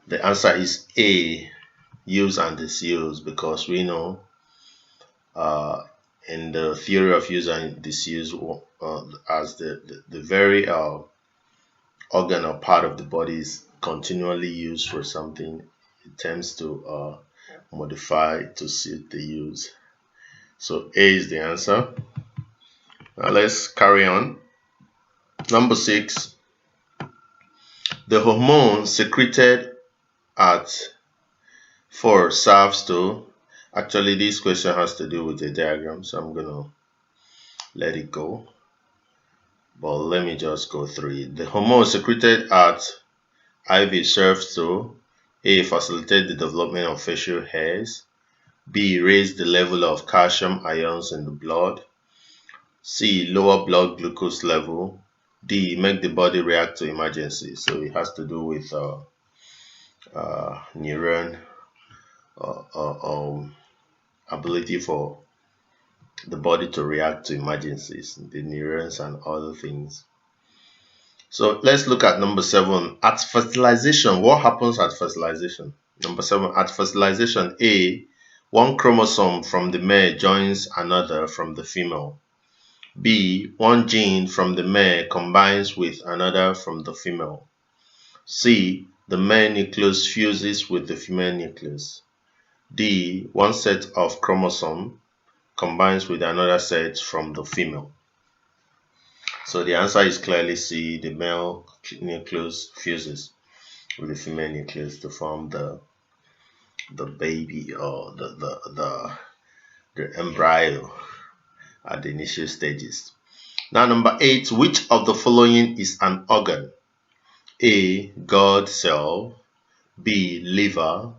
The answer is A. Use and disuse, because we know in the theory of use and disuse, as the very organ or part of the body is continually used for something, it tends to modify to suit the use. So A is the answer. Now let's carry on. Number 6. The hormone secreted at 4 serves to. Actually, this question has to do with the diagram, so I'm gonna let it go. But let me just go through it. The hormone secreted at IV serves to A. Facilitate the development of facial hairs, B. Raise the level of calcium ions in the blood, C. Lower blood glucose level, D. Make the body react to emergency. So it has to do with neuron ability for the body to react to emergencies, the neurons and other things. So let's look at number 7. At fertilization, what happens at fertilization? Number 7, at fertilization, A. One chromosome from the male joins another from the female. B. One gene from the male combines with another from the female. C. The male nucleus fuses with the female nucleus. D. One set of chromosome combines with another set from the female. So the answer is clearly C. The male nucleus fuses with the female nucleus to form the baby, or the embryo at the initial stages. Now number 8. Which of the following is an organ? A. Gourd cell, B. Liver,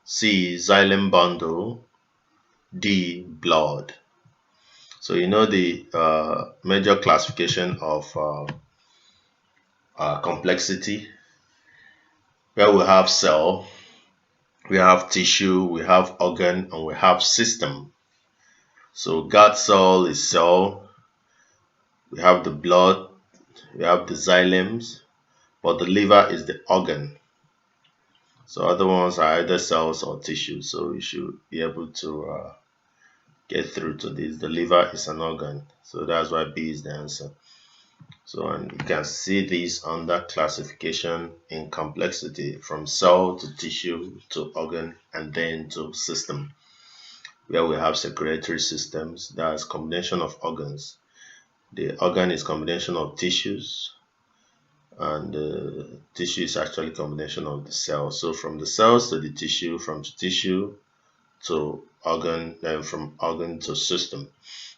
C. Xylem bundle, D. Blood. So you know the major classification of complexity, where we have cell, we have tissue, we have organ, and we have system. So Gourd cell is cell, we have the blood, we have the xylems, but the liver is the organ. So other ones are either cells or tissue. So we should be able to get through to this. The liver is an organ, so that's why B is the answer. So, and you can see this under classification in complexity, from cell to tissue to organ and then to system, where we have circulatory systems. That's combination of organs. The organ is combination of tissues, and the tissue is actually combination of the cells. So from the cells to the tissue, from tissue to organ, then from organ to system.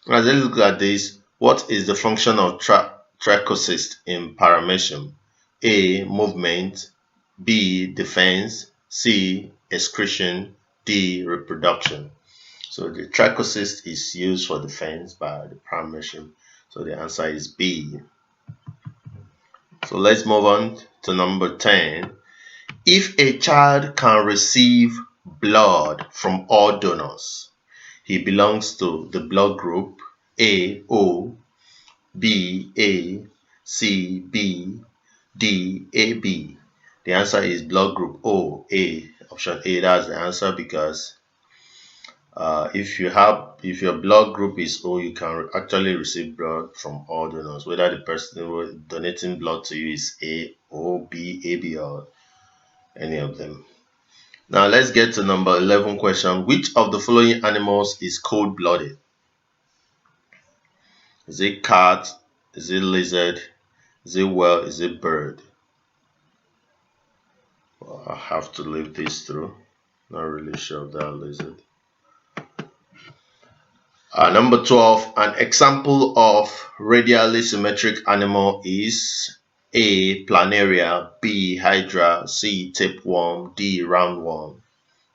Now let's look at this. What is the function of trichocyst in paramecium? A. Movement, B. Defense, C. Excretion, D. Reproduction. So the trichocyst is used for defense by the paramecium. So the answer is B. So let's move on to number 10. If a child can receive blood from all donors, he belongs to the blood group A, O, B, A, C, B, D, AB. The answer is blood group O, A. Option A, that's the answer, because if your blood group is O, you can actually receive blood from all donors, whether the person donating blood to you is A, O, B, AB, or any of them. Now let's get to number 11 question. Which of the following animals is cold-blooded? Is it cat? Is it lizard? Is it whale? Is it bird? Well, I have to leave this through. Not really sure of that lizard. Number 12, an example of radially symmetric animal is A. Planaria, B. Hydra, C. Tapeworm, D. Roundworm.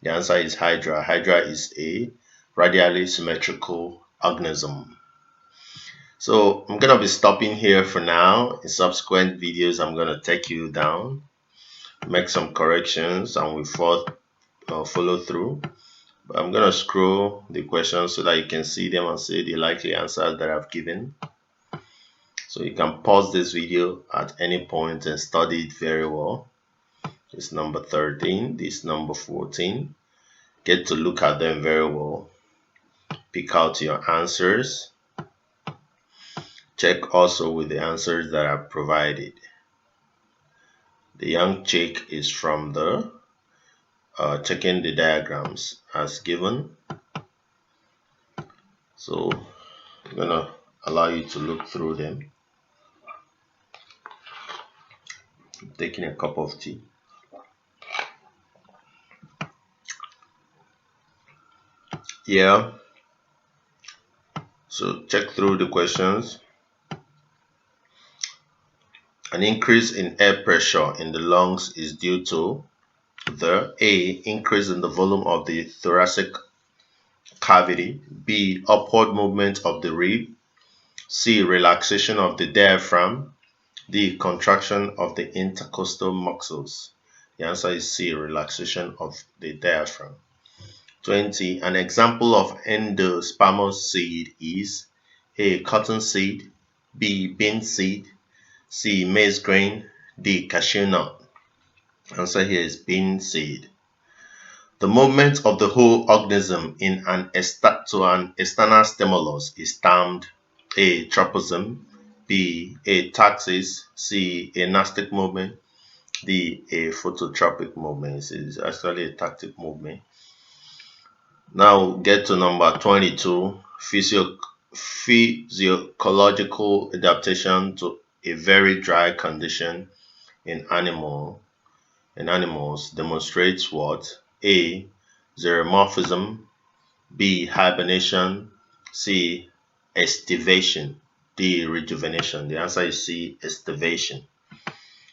The answer is Hydra. Hydra is a radially symmetrical organism. So I'm going to be stopping here for now. In subsequent videos, I'm going to take you down, make some corrections, and we follow through. But I'm going to scroll the questions so that you can see them and see the likely answers that I've given. So you can pause this video at any point and study it very well. This number 13, this number 14. Get to look at them very well. Pick out your answers. Check also with the answers that are provided. The young chick is from the checking the diagrams as given. So I'm gonna allow you to look through them. I'm taking a cup of tea. Yeah. So check through the questions. An increase in air pressure in the lungs is due to the A. Increase in the volume of the thoracic cavity, B. Upward movement of the rib, C. Relaxation of the diaphragm, D. Contraction of the intercostal muscles. The answer is C. Relaxation of the diaphragm. 20. An example of endospermous seed is A. Cotton seed, B. Bean seed, C. Maize grain, D. Cashew nut. Answer here is bean seed. The movement of the whole organism to an external stimulus is termed A. Tropism, B. A taxis, C. A nastic movement, D. A phototropic movement. It is actually a tactic movement. Now get to number 22. Physiological adaptation to a very dry condition in animals demonstrates what? A. Xeromorphism, B. Hibernation, C. Estivation, D. Rejuvenation. The answer is C. Estivation.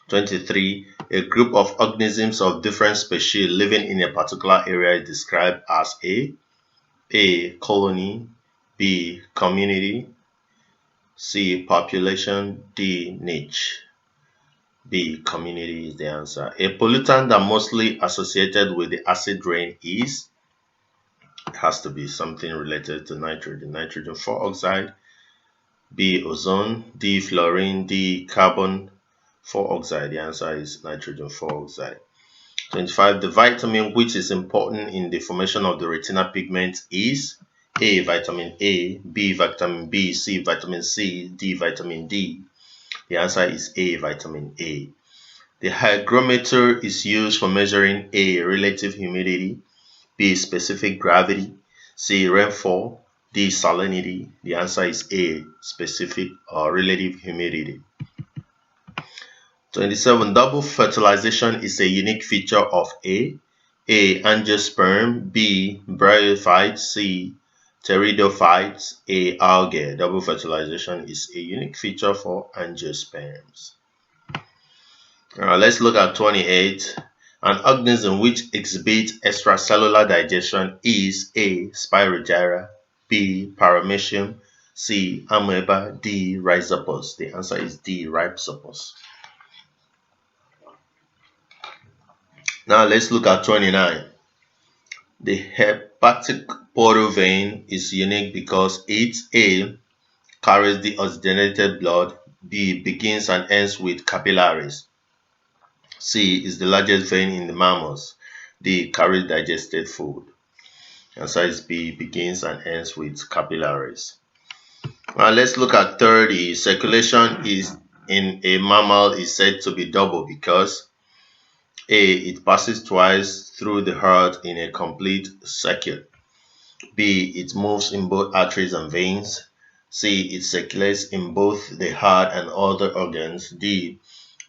23. A group of organisms of different species living in a particular area is described as A. Colony, B. Community, C. Population, D. Niche. B. Community is the answer. A pollutant that mostly associated with the acid rain is, it has to be something related to nitrogen. Nitrogen 4 oxide, B. Ozone, D. Fluorine, D. Carbon 4 oxide. The answer is nitrogen 4 oxide. 25. The vitamin which is important in the formation of the retinal pigment is A. Vitamin A, B. Vitamin B, C. Vitamin C, D. Vitamin D. The answer is A. Vitamin A. The hygrometer is used for measuring A. Relative humidity, B. Specific gravity, C. Rainfall, D. Salinity. The answer is A. Specific or relative humidity. 27. Double fertilization is a unique feature of A. Angiosperm, B. Bryophytes, C. Pteridophytes, A. Algae. Double fertilization is a unique feature for angiosperms. Let's look at 28. An organism which exhibits extracellular digestion is A. Spirogyra, B. Paramecium, C. Amoeba, D. Rhizopus. The answer is D. Rhizopus. Now let's look at 29. The hepatic portal vein is unique because it A. carries the oxygenated blood, B. begins and ends with capillaries, C. is the largest vein in the mammals, D. carries digested food. Answer is B. begins and ends with capillaries. Now let's look at 30. Circulation is in a mammal is said to be double because A. it passes twice through the heart in a complete circuit, B. it moves in both arteries and veins, C. It circulates in both the heart and other organs. D.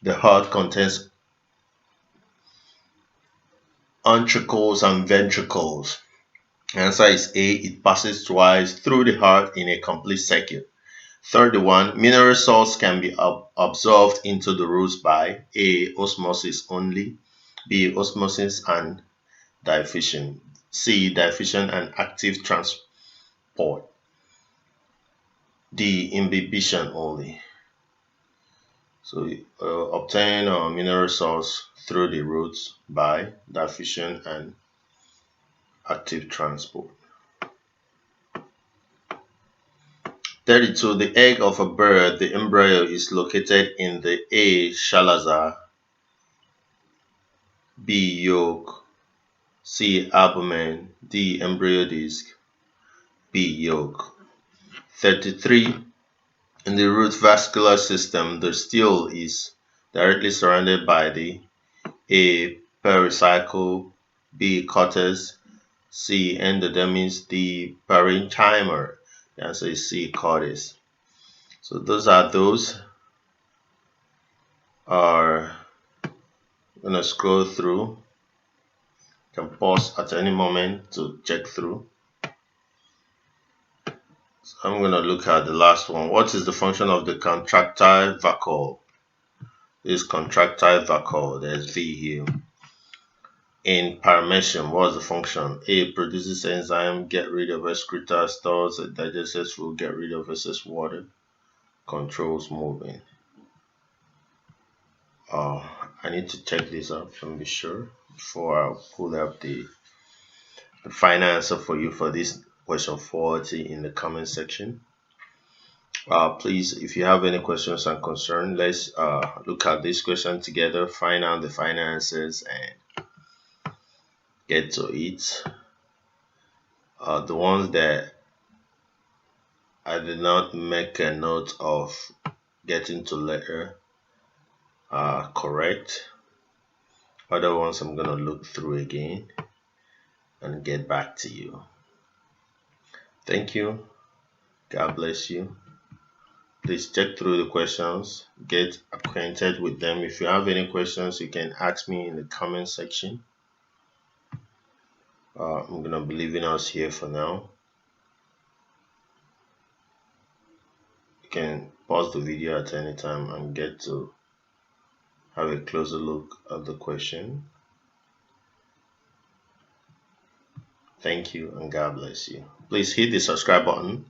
The heart contains ventricles and ventricles. The answer is A. It passes twice through the heart in a complete circuit. 31. Mineral salts can be absorbed into the roots by A. Osmosis only, B. Osmosis and diffusion, C. Diffusion and active transport, D. Imbibition only. So obtain mineral salts through the roots by diffusion and active transport. 32. The egg of a bird, the embryo, is located in the A. Shalazar, B. Yolk, C. Abdomen, D. Embryo disc, B. Yolk. 33. In the root vascular system, the stele is directly surrounded by the A. Pericycle, B. Cortex, C. Endodermis, D. Parenchyma. The answer is C. Cortex. So those are those. I'm going to scroll through. You can pause at any moment to check through. So I'm going to look at the last one. What is the function of the contractile vacuole? This contractile vacuole, there's V here. In paramecium, what is the function? A. Produces enzyme, get rid of excreta, stores digested food, get rid of excess water, controls movement. I need to check this up and be sure before I pull up the final answer for you for this question 40 in the comment section. Please, if you have any questions and concerns, let's look at this question together, find out the final answers, and get to it. The ones that I did not make a note of getting to later are correct. Other ones I'm going to look through again and get back to you. Thank you. God bless you. Please check through the questions, get acquainted with them. If you have any questions, you can ask me in the comment section. I'm going to be leaving us here for now. You can pause the video at any time and get to have a closer look at the question. Thank you and God bless you. Please hit the subscribe button.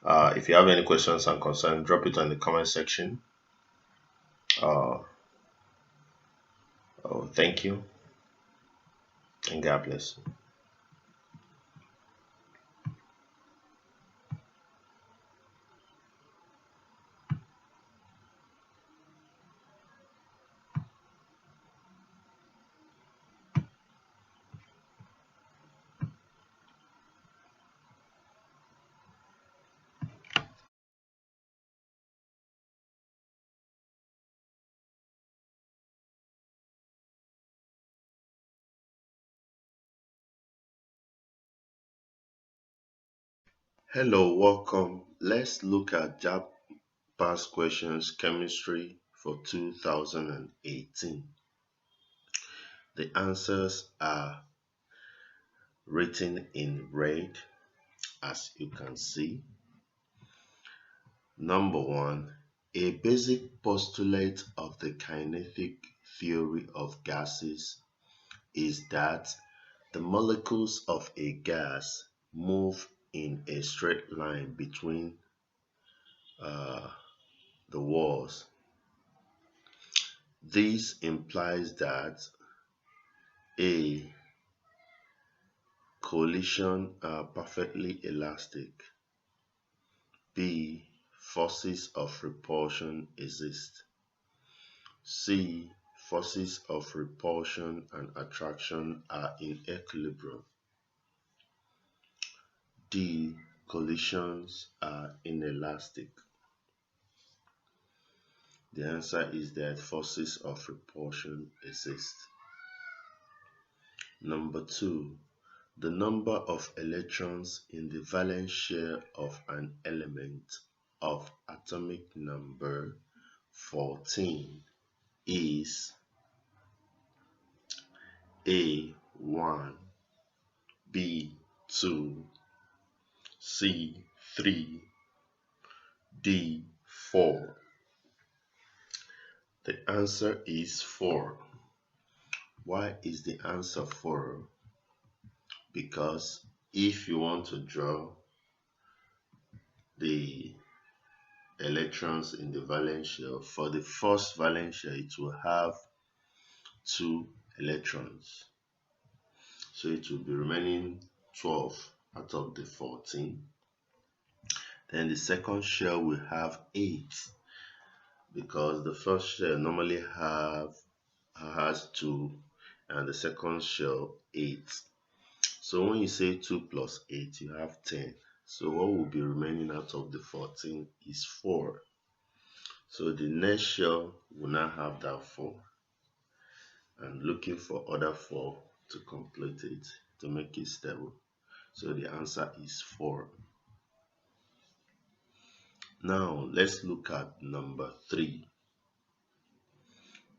If you have any questions and concerns, drop it in the comment section. Thank you and God bless you. Hello, welcome. Let's look at Jamb past questions chemistry for 2018. The answers are written in red, as you can see. Number 1, a basic postulate of the kinetic theory of gases is that the molecules of a gas move in a straight line between the walls. This implies that A. Collisions are perfectly elastic. B. Forces of repulsion exist. C. Forces of repulsion and attraction are in equilibrium. D. Collisions are inelastic. The answer is that forces of repulsion exist. Number 2. The number of electrons in the valence shell of an element of atomic number 14 is A1, B2, C3, D4. The answer is 4. Why is the answer 4? Because if you want to draw the electrons in the valence shell, for the first valence shell it will have 2 electrons, so it will be remaining 12 out of the 14. Then the second shell will have 8, because the first shell normally has 2 and the second shell 8. So when you say 2 plus 8, you have 10. So what will be remaining out of the 14 is 4. So the next shell will not have that 4. And looking for other 4 to complete it, to make it stable. So the answer is 4. Now let's look at number 3.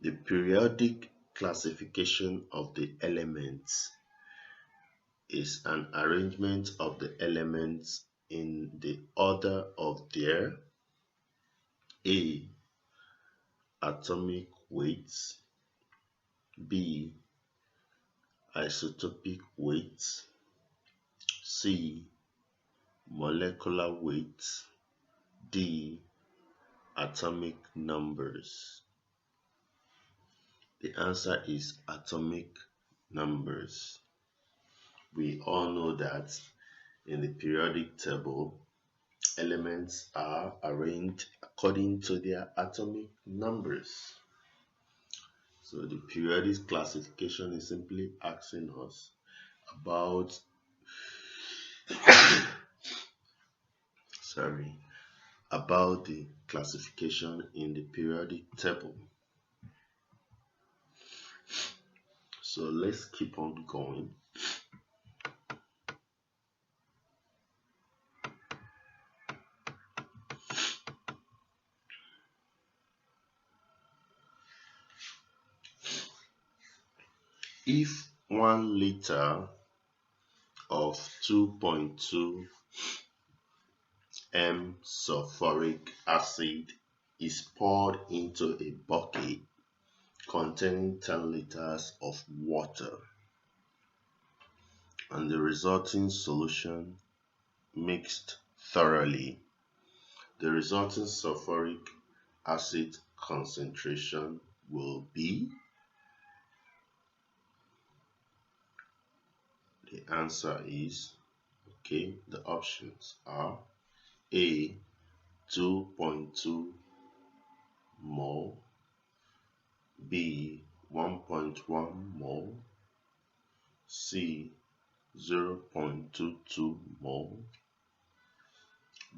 The periodic classification of the elements is an arrangement of the elements in the order of their A. Atomic weights, B. Isotopic weights, C. Molecular weights, D. Atomic numbers. The answer is atomic numbers. We all know that in the periodic table, elements are arranged according to their atomic numbers. So the periodic classification is simply asking us about about the classification in the periodic table. So let's keep on going. If 1 liter of 2.2 m sulfuric acid is poured into a bucket containing 10 liters of water, and the resulting solution mixed thoroughly, the resulting sulfuric acid concentration will be? The answer is, the options are A. 2.2 mole, B. 1.1 mole, C. 0.22 mole,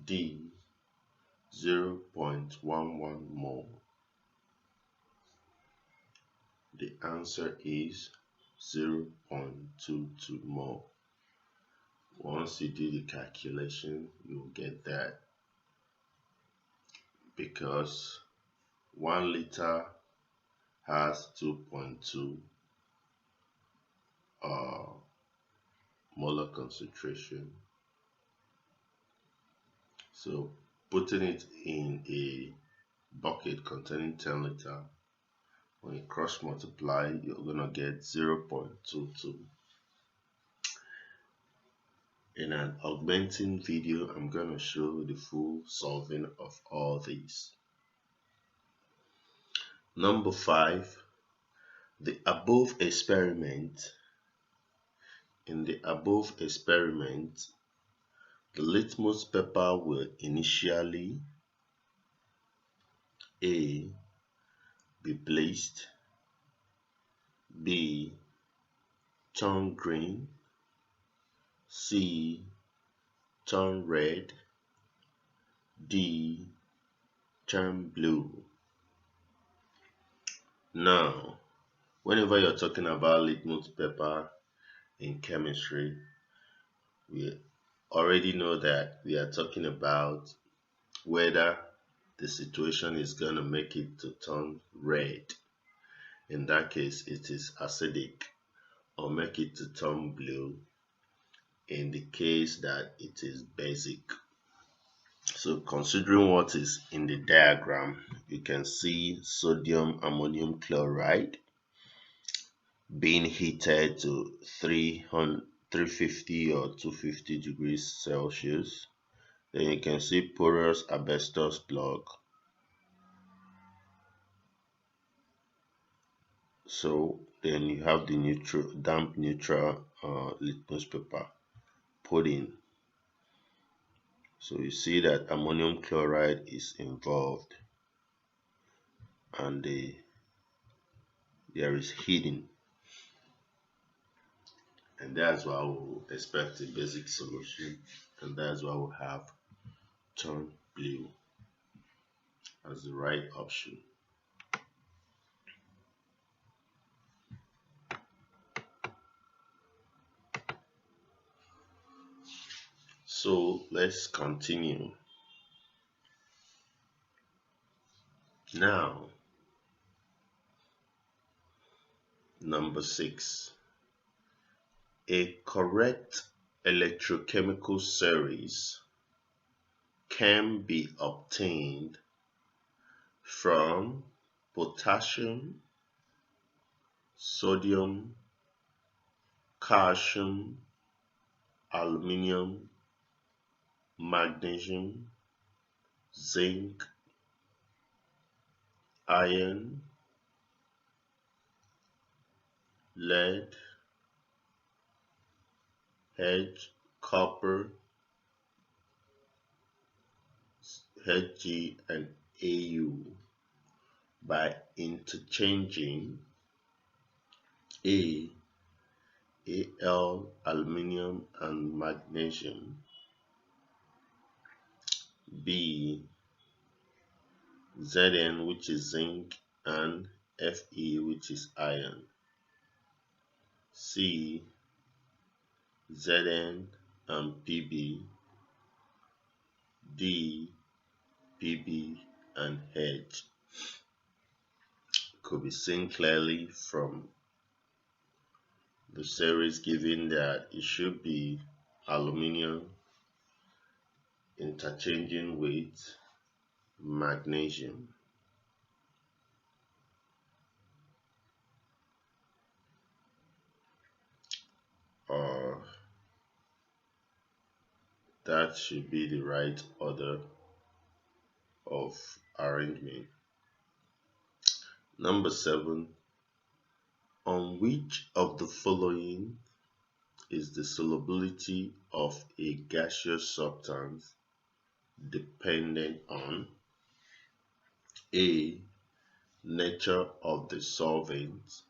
D. 0.11 mole. The answer is 0.22 mole. Once you do the calculation, you'll get that, because 1 liter has 2.2 molar concentration. So putting it in a bucket containing 10 liter, when you cross multiply, you're gonna get 0.22. In an augmenting video, I'm gonna show the full solving of all these. Number 5, the above experiment. In the above experiment, the litmus paper will initially A. be placed, B. turn green, C. turn red, D. turn blue. Now, whenever you're talking about litmus paper, in chemistry, we already know that we are talking about whether the situation is going to make it to turn red. In that case, it is acidic, or make it to turn blue in the case that it is basic. So considering what is in the diagram, you can see sodium ammonium chloride being heated to 350 or 250 degrees Celsius. Then you can see porous asbestos block. So then you have the neutral, damp neutral litmus paper put in. So you see that ammonium chloride is involved, and there is heating, and that's why we'll expect a basic solution, and that's why we'll have turn blue as the right option. So let's continue. Now, number 6. A correct electrochemical series can be obtained from potassium, sodium, calcium, aluminium, magnesium, zinc, iron, lead, Hg, copper, Hg, and Au by interchanging A, Al, aluminium, and magnesium, B, Zn, which is zinc, and Fe, which is iron, C, Zn and Pb, D, Pb, and H. Could be seen clearly from the series given that it should be aluminium interchanging with magnesium. That should be the right order of arrangement. Number 7. On which of the following is the solubility of a gaseous substance dependent on A, nature of the solvent,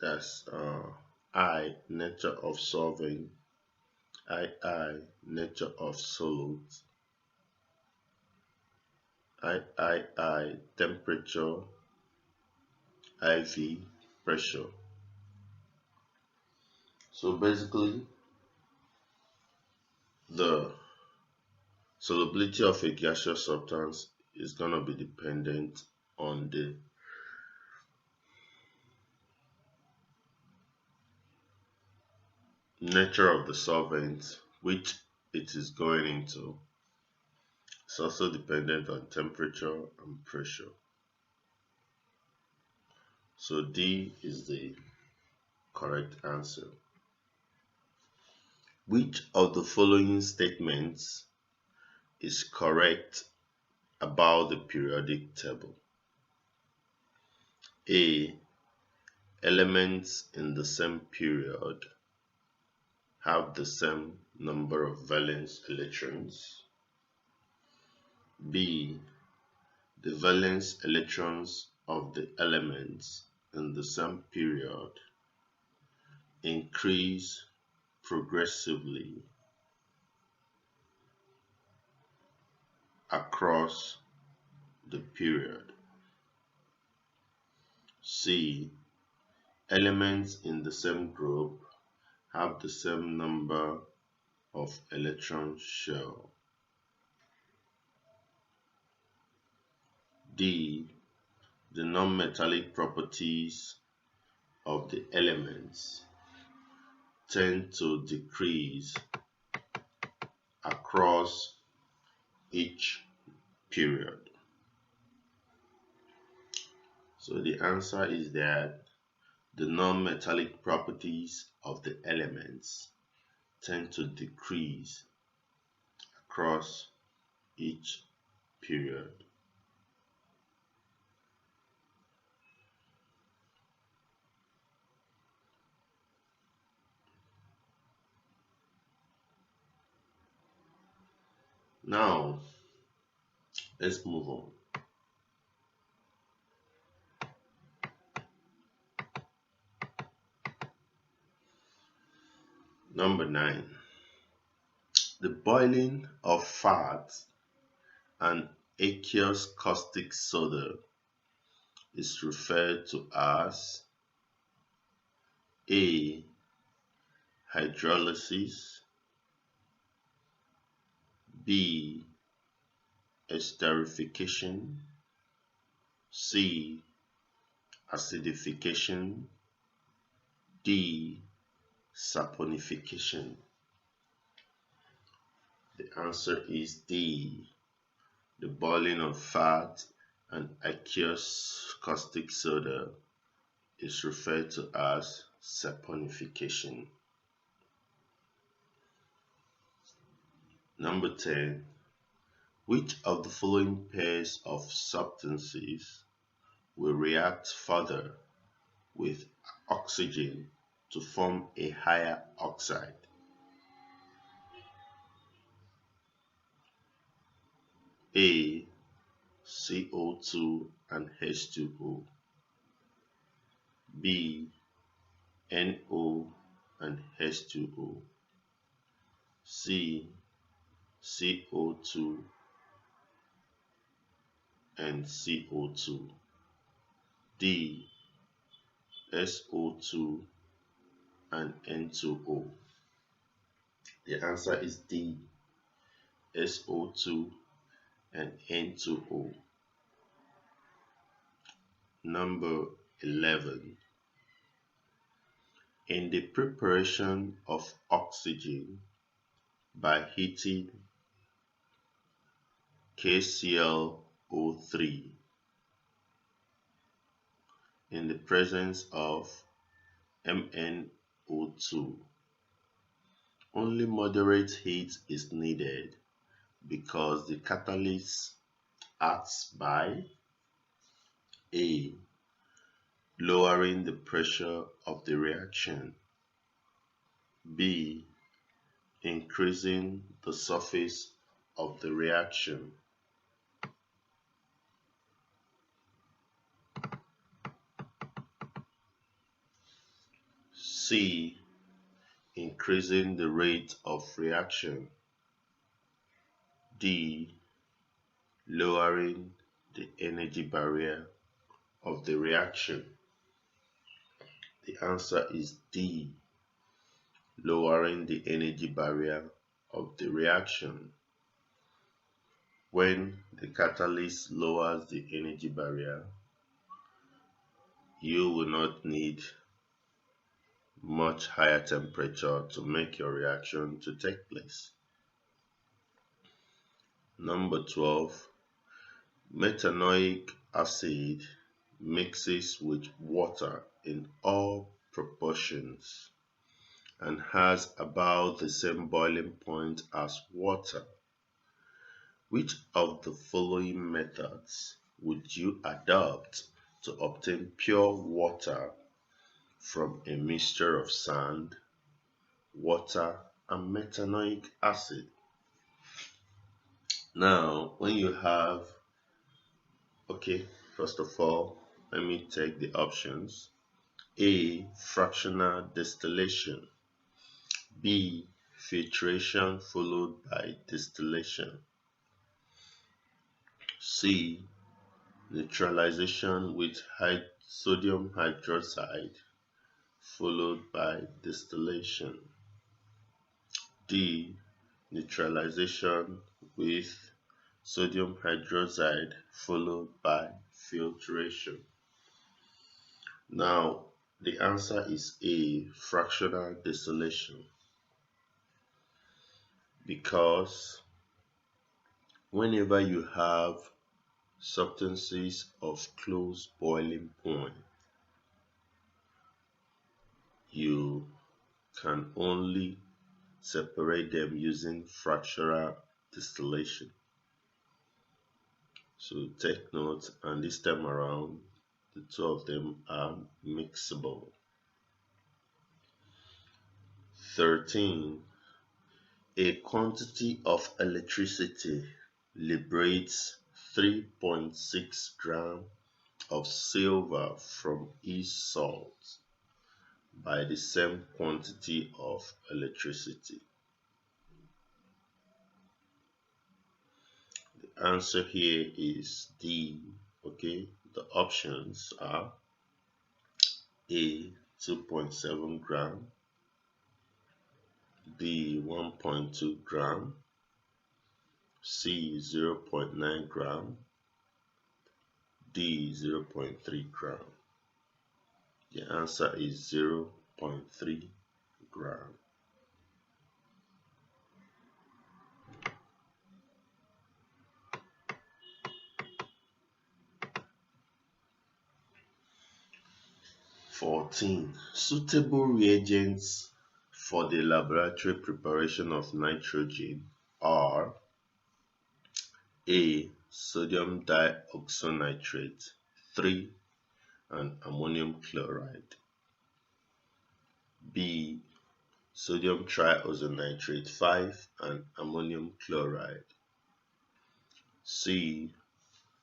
that's I, nature of solvent, II, nature of solute, III, temperature, IV, pressure. So basically, the solubility of a gaseous substance is going to be dependent on the nature of the solvent which it is going into. It's also dependent on temperature and pressure. So D is the correct answer. Which of the following statements is correct about the periodic table? A, elements in the same period have the same number of valence electrons. B, the valence electrons of the elements in the same period increase progressively across the period. C, elements in the same group have the same number of electron shell. D. The non-metallic properties of the elements tend to decrease across each period. So the answer is that the non-metallic properties of the elements tend to decrease across each period. Now, let's move on. Number 9. The boiling of fat and aqueous caustic soda is referred to as A. Hydrolysis, B. Esterification, C. Acidification, D. Saponification. The answer is D. The boiling of fat and aqueous caustic soda is referred to as saponification. Number 10. Which of the following pairs of substances will react further with oxygen to form a higher oxide? A. CO2 and H2O, B. NO and H2O, C. CO2 and CO2, D. SO2 and N2O. The answer is D. SO2 and N2O. Number 11. In the preparation of oxygen by heating KClO3 in the presence of MnO2, only moderate heat is needed because the catalyst acts by A. Lowering the pressure of the reaction, B. Increasing the surface of the reaction, C. Increasing the rate of reaction, D. Lowering the energy barrier of the reaction. The answer is D. Lowering the energy barrier of the reaction. When the catalyst lowers the energy barrier, you will not need much higher temperature to make your reaction to take place. Number 12. Methanoic acid mixes with water in all proportions and has about the same boiling point as water. Which of the following methods would you adopt to obtain pure water from a mixture of sand, water, and methanoic acid? Now, when you have, first of all, let me take the options. A. Fractional distillation, B. Filtration followed by distillation, C. Neutralization with sodium hydroxide, followed by distillation. D. Neutralization with sodium hydroxide followed by filtration. Now, the answer is A. Fractional distillation, because whenever you have substances of close boiling point, you can only separate them using fractional distillation. So take note, and this time around, the two of them are mixable. 13. A quantity of electricity liberates 3.6 grams of silver from each salt by the same quantity of electricity. The answer here is D. Okay, the options are A. 2.7 gram, B. 1.2 gram, C. 0.9 gram, D. 0.3 gram. The answer is 0.3 gram. Suitable reagents for the laboratory preparation of nitrogen are A. Sodium dioxynitrate 3 and ammonium chloride, B. Sodium triosonitrate 5 and ammonium chloride, C.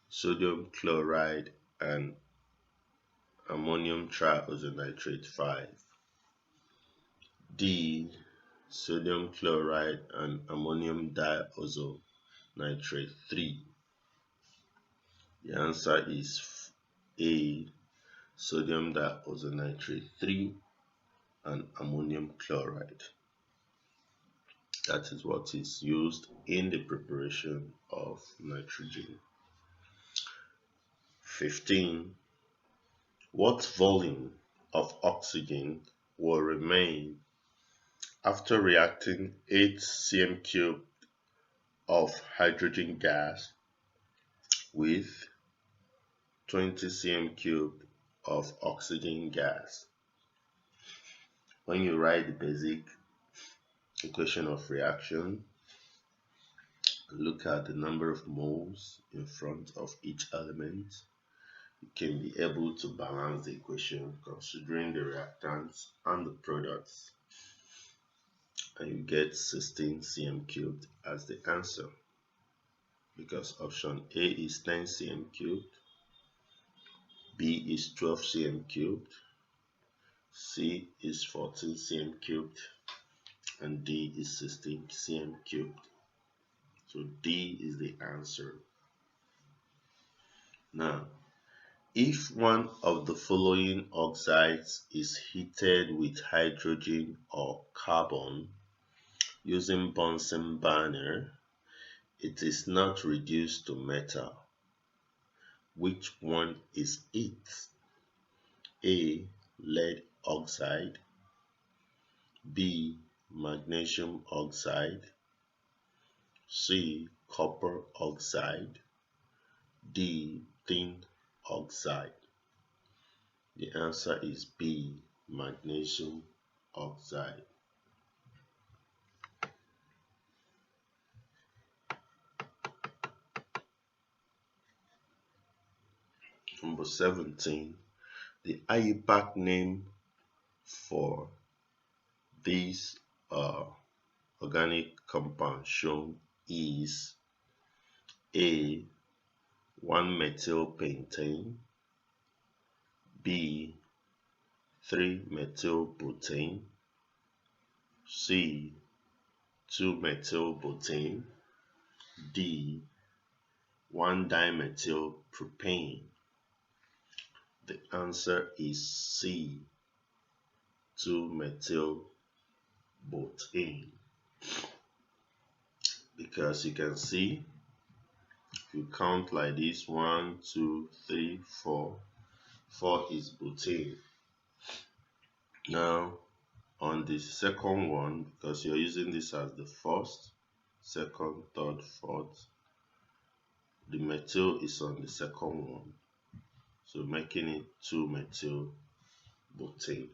Sodium chloride and ammonium triosonitrate 5, D. Sodium chloride and ammonium diosonitrate 3. The answer is A. Sodium diosonitrate 3 and ammonium chloride. That is what is used in the preparation of nitrogen. 15. What volume of oxygen will remain after reacting 8 cm3 of hydrogen gas with 20 cm3 of oxygen gas? When you write the basic equation of reaction, look at the number of moles in front of each element. You can be able to balance the equation considering the reactants and the products, and you get 16 cm3 as the answer, because option A is 10 cm3, B is 12 cm3, C is 14 cm3, and D is 16 cm3. So D is the answer. Now, if one of the following oxides is heated with hydrogen or carbon using Bunsen burner, it is not reduced to metal. Which one is it? A. Lead oxide, B. Magnesium oxide, C. Copper oxide, D. Tin oxide. The answer is B. Magnesium oxide. Number 17. The IUPAC name for this organic compound shown is A. 1-methylpentane, B. 3-methylbutane, C. 2-methylbutane, D. 1-dimethylpropane. The answer is C. 2-methyl butane, because you can see if you count like this, 1, 2, 3, 4, 4 is butane. Now on the second one, because you're using this as the first, second, third, fourth, the methyl is on the second one, so making it 2-methyl butane.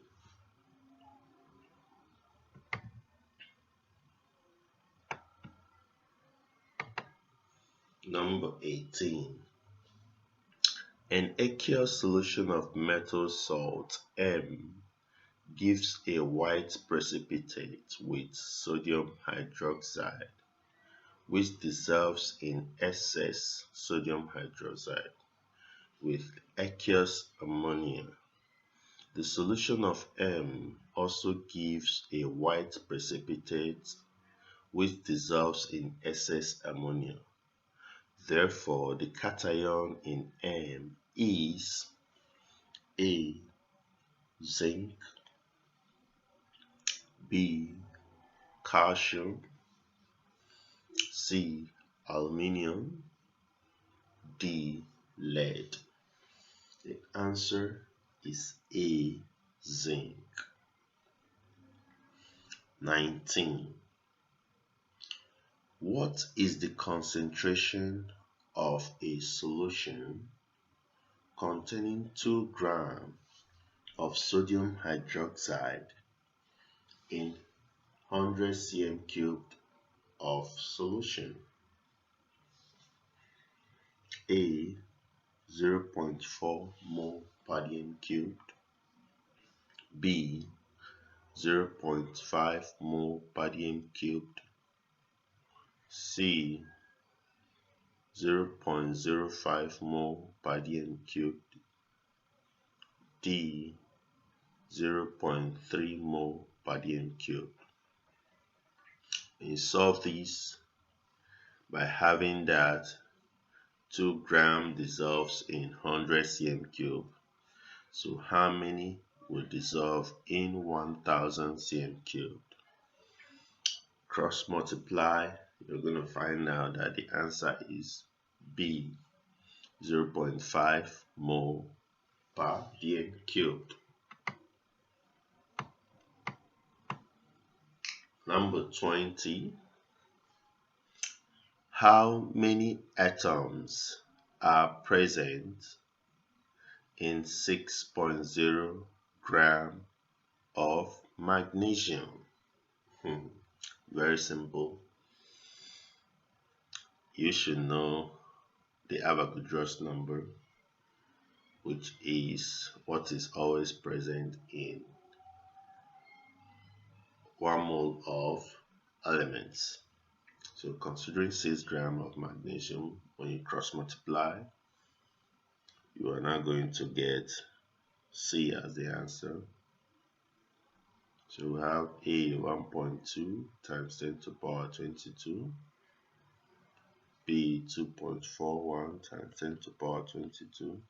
Number 18. An aqueous solution of metal salt M gives a white precipitate with sodium hydroxide, which dissolves in excess sodium hydroxide with aqueous ammonia. The solution of M also gives a white precipitate which dissolves in excess ammonia. Therefore, the cation in M is A. Zinc, B. Calcium, C. Aluminium, D. Lead. The answer is A. Zinc. 19. What is the concentration of a solution containing 2 grams of sodium hydroxide in 100 cm cubed of solution? A. 0.4 mole per dm cubed, B. 0.5 mole per dm cubed, C. 0.05 mole per dm cubed, D. 0.3 mole per dm cubed. You solve this by having that 2 grams dissolves in 100 cm cube. So how many will dissolve in 1000 cm cubed? Cross multiply, you're going to find out that the answer is B. 0.5 mole per dm cubed. Number 20. How many atoms are present in 6.0 gram of magnesium? Very simple. You should know the Avogadro's number, which is what is always present in 1 mole of elements. So considering 6 grams of magnesium, when you cross multiply, you are now going to get C as the answer. So we have A 1.2 times 10 to the power 22, B 2.41 times 10 to the power 22,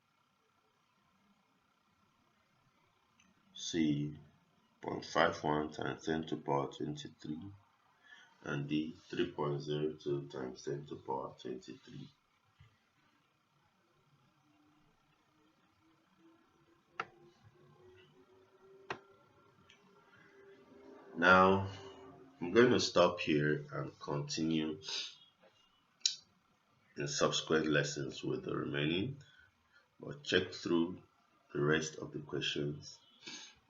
C 0.51 times 10 to the power 23, and D 3.02 times 10 to the power 23. Now I'm going to stop here and continue in subsequent lessons with the remaining, but check through the rest of the questions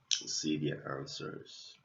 to see their answers.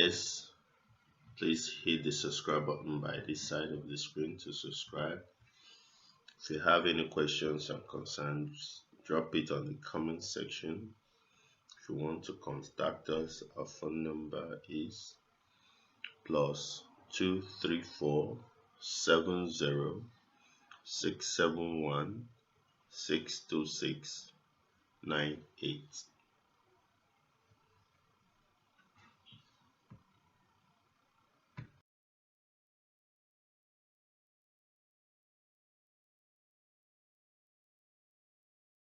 yes, please hit the subscribe button by this side of the screen to subscribe. If you have any questions and concerns, drop it on the comment section. If you want to contact us, our phone number is +23470 671 62698.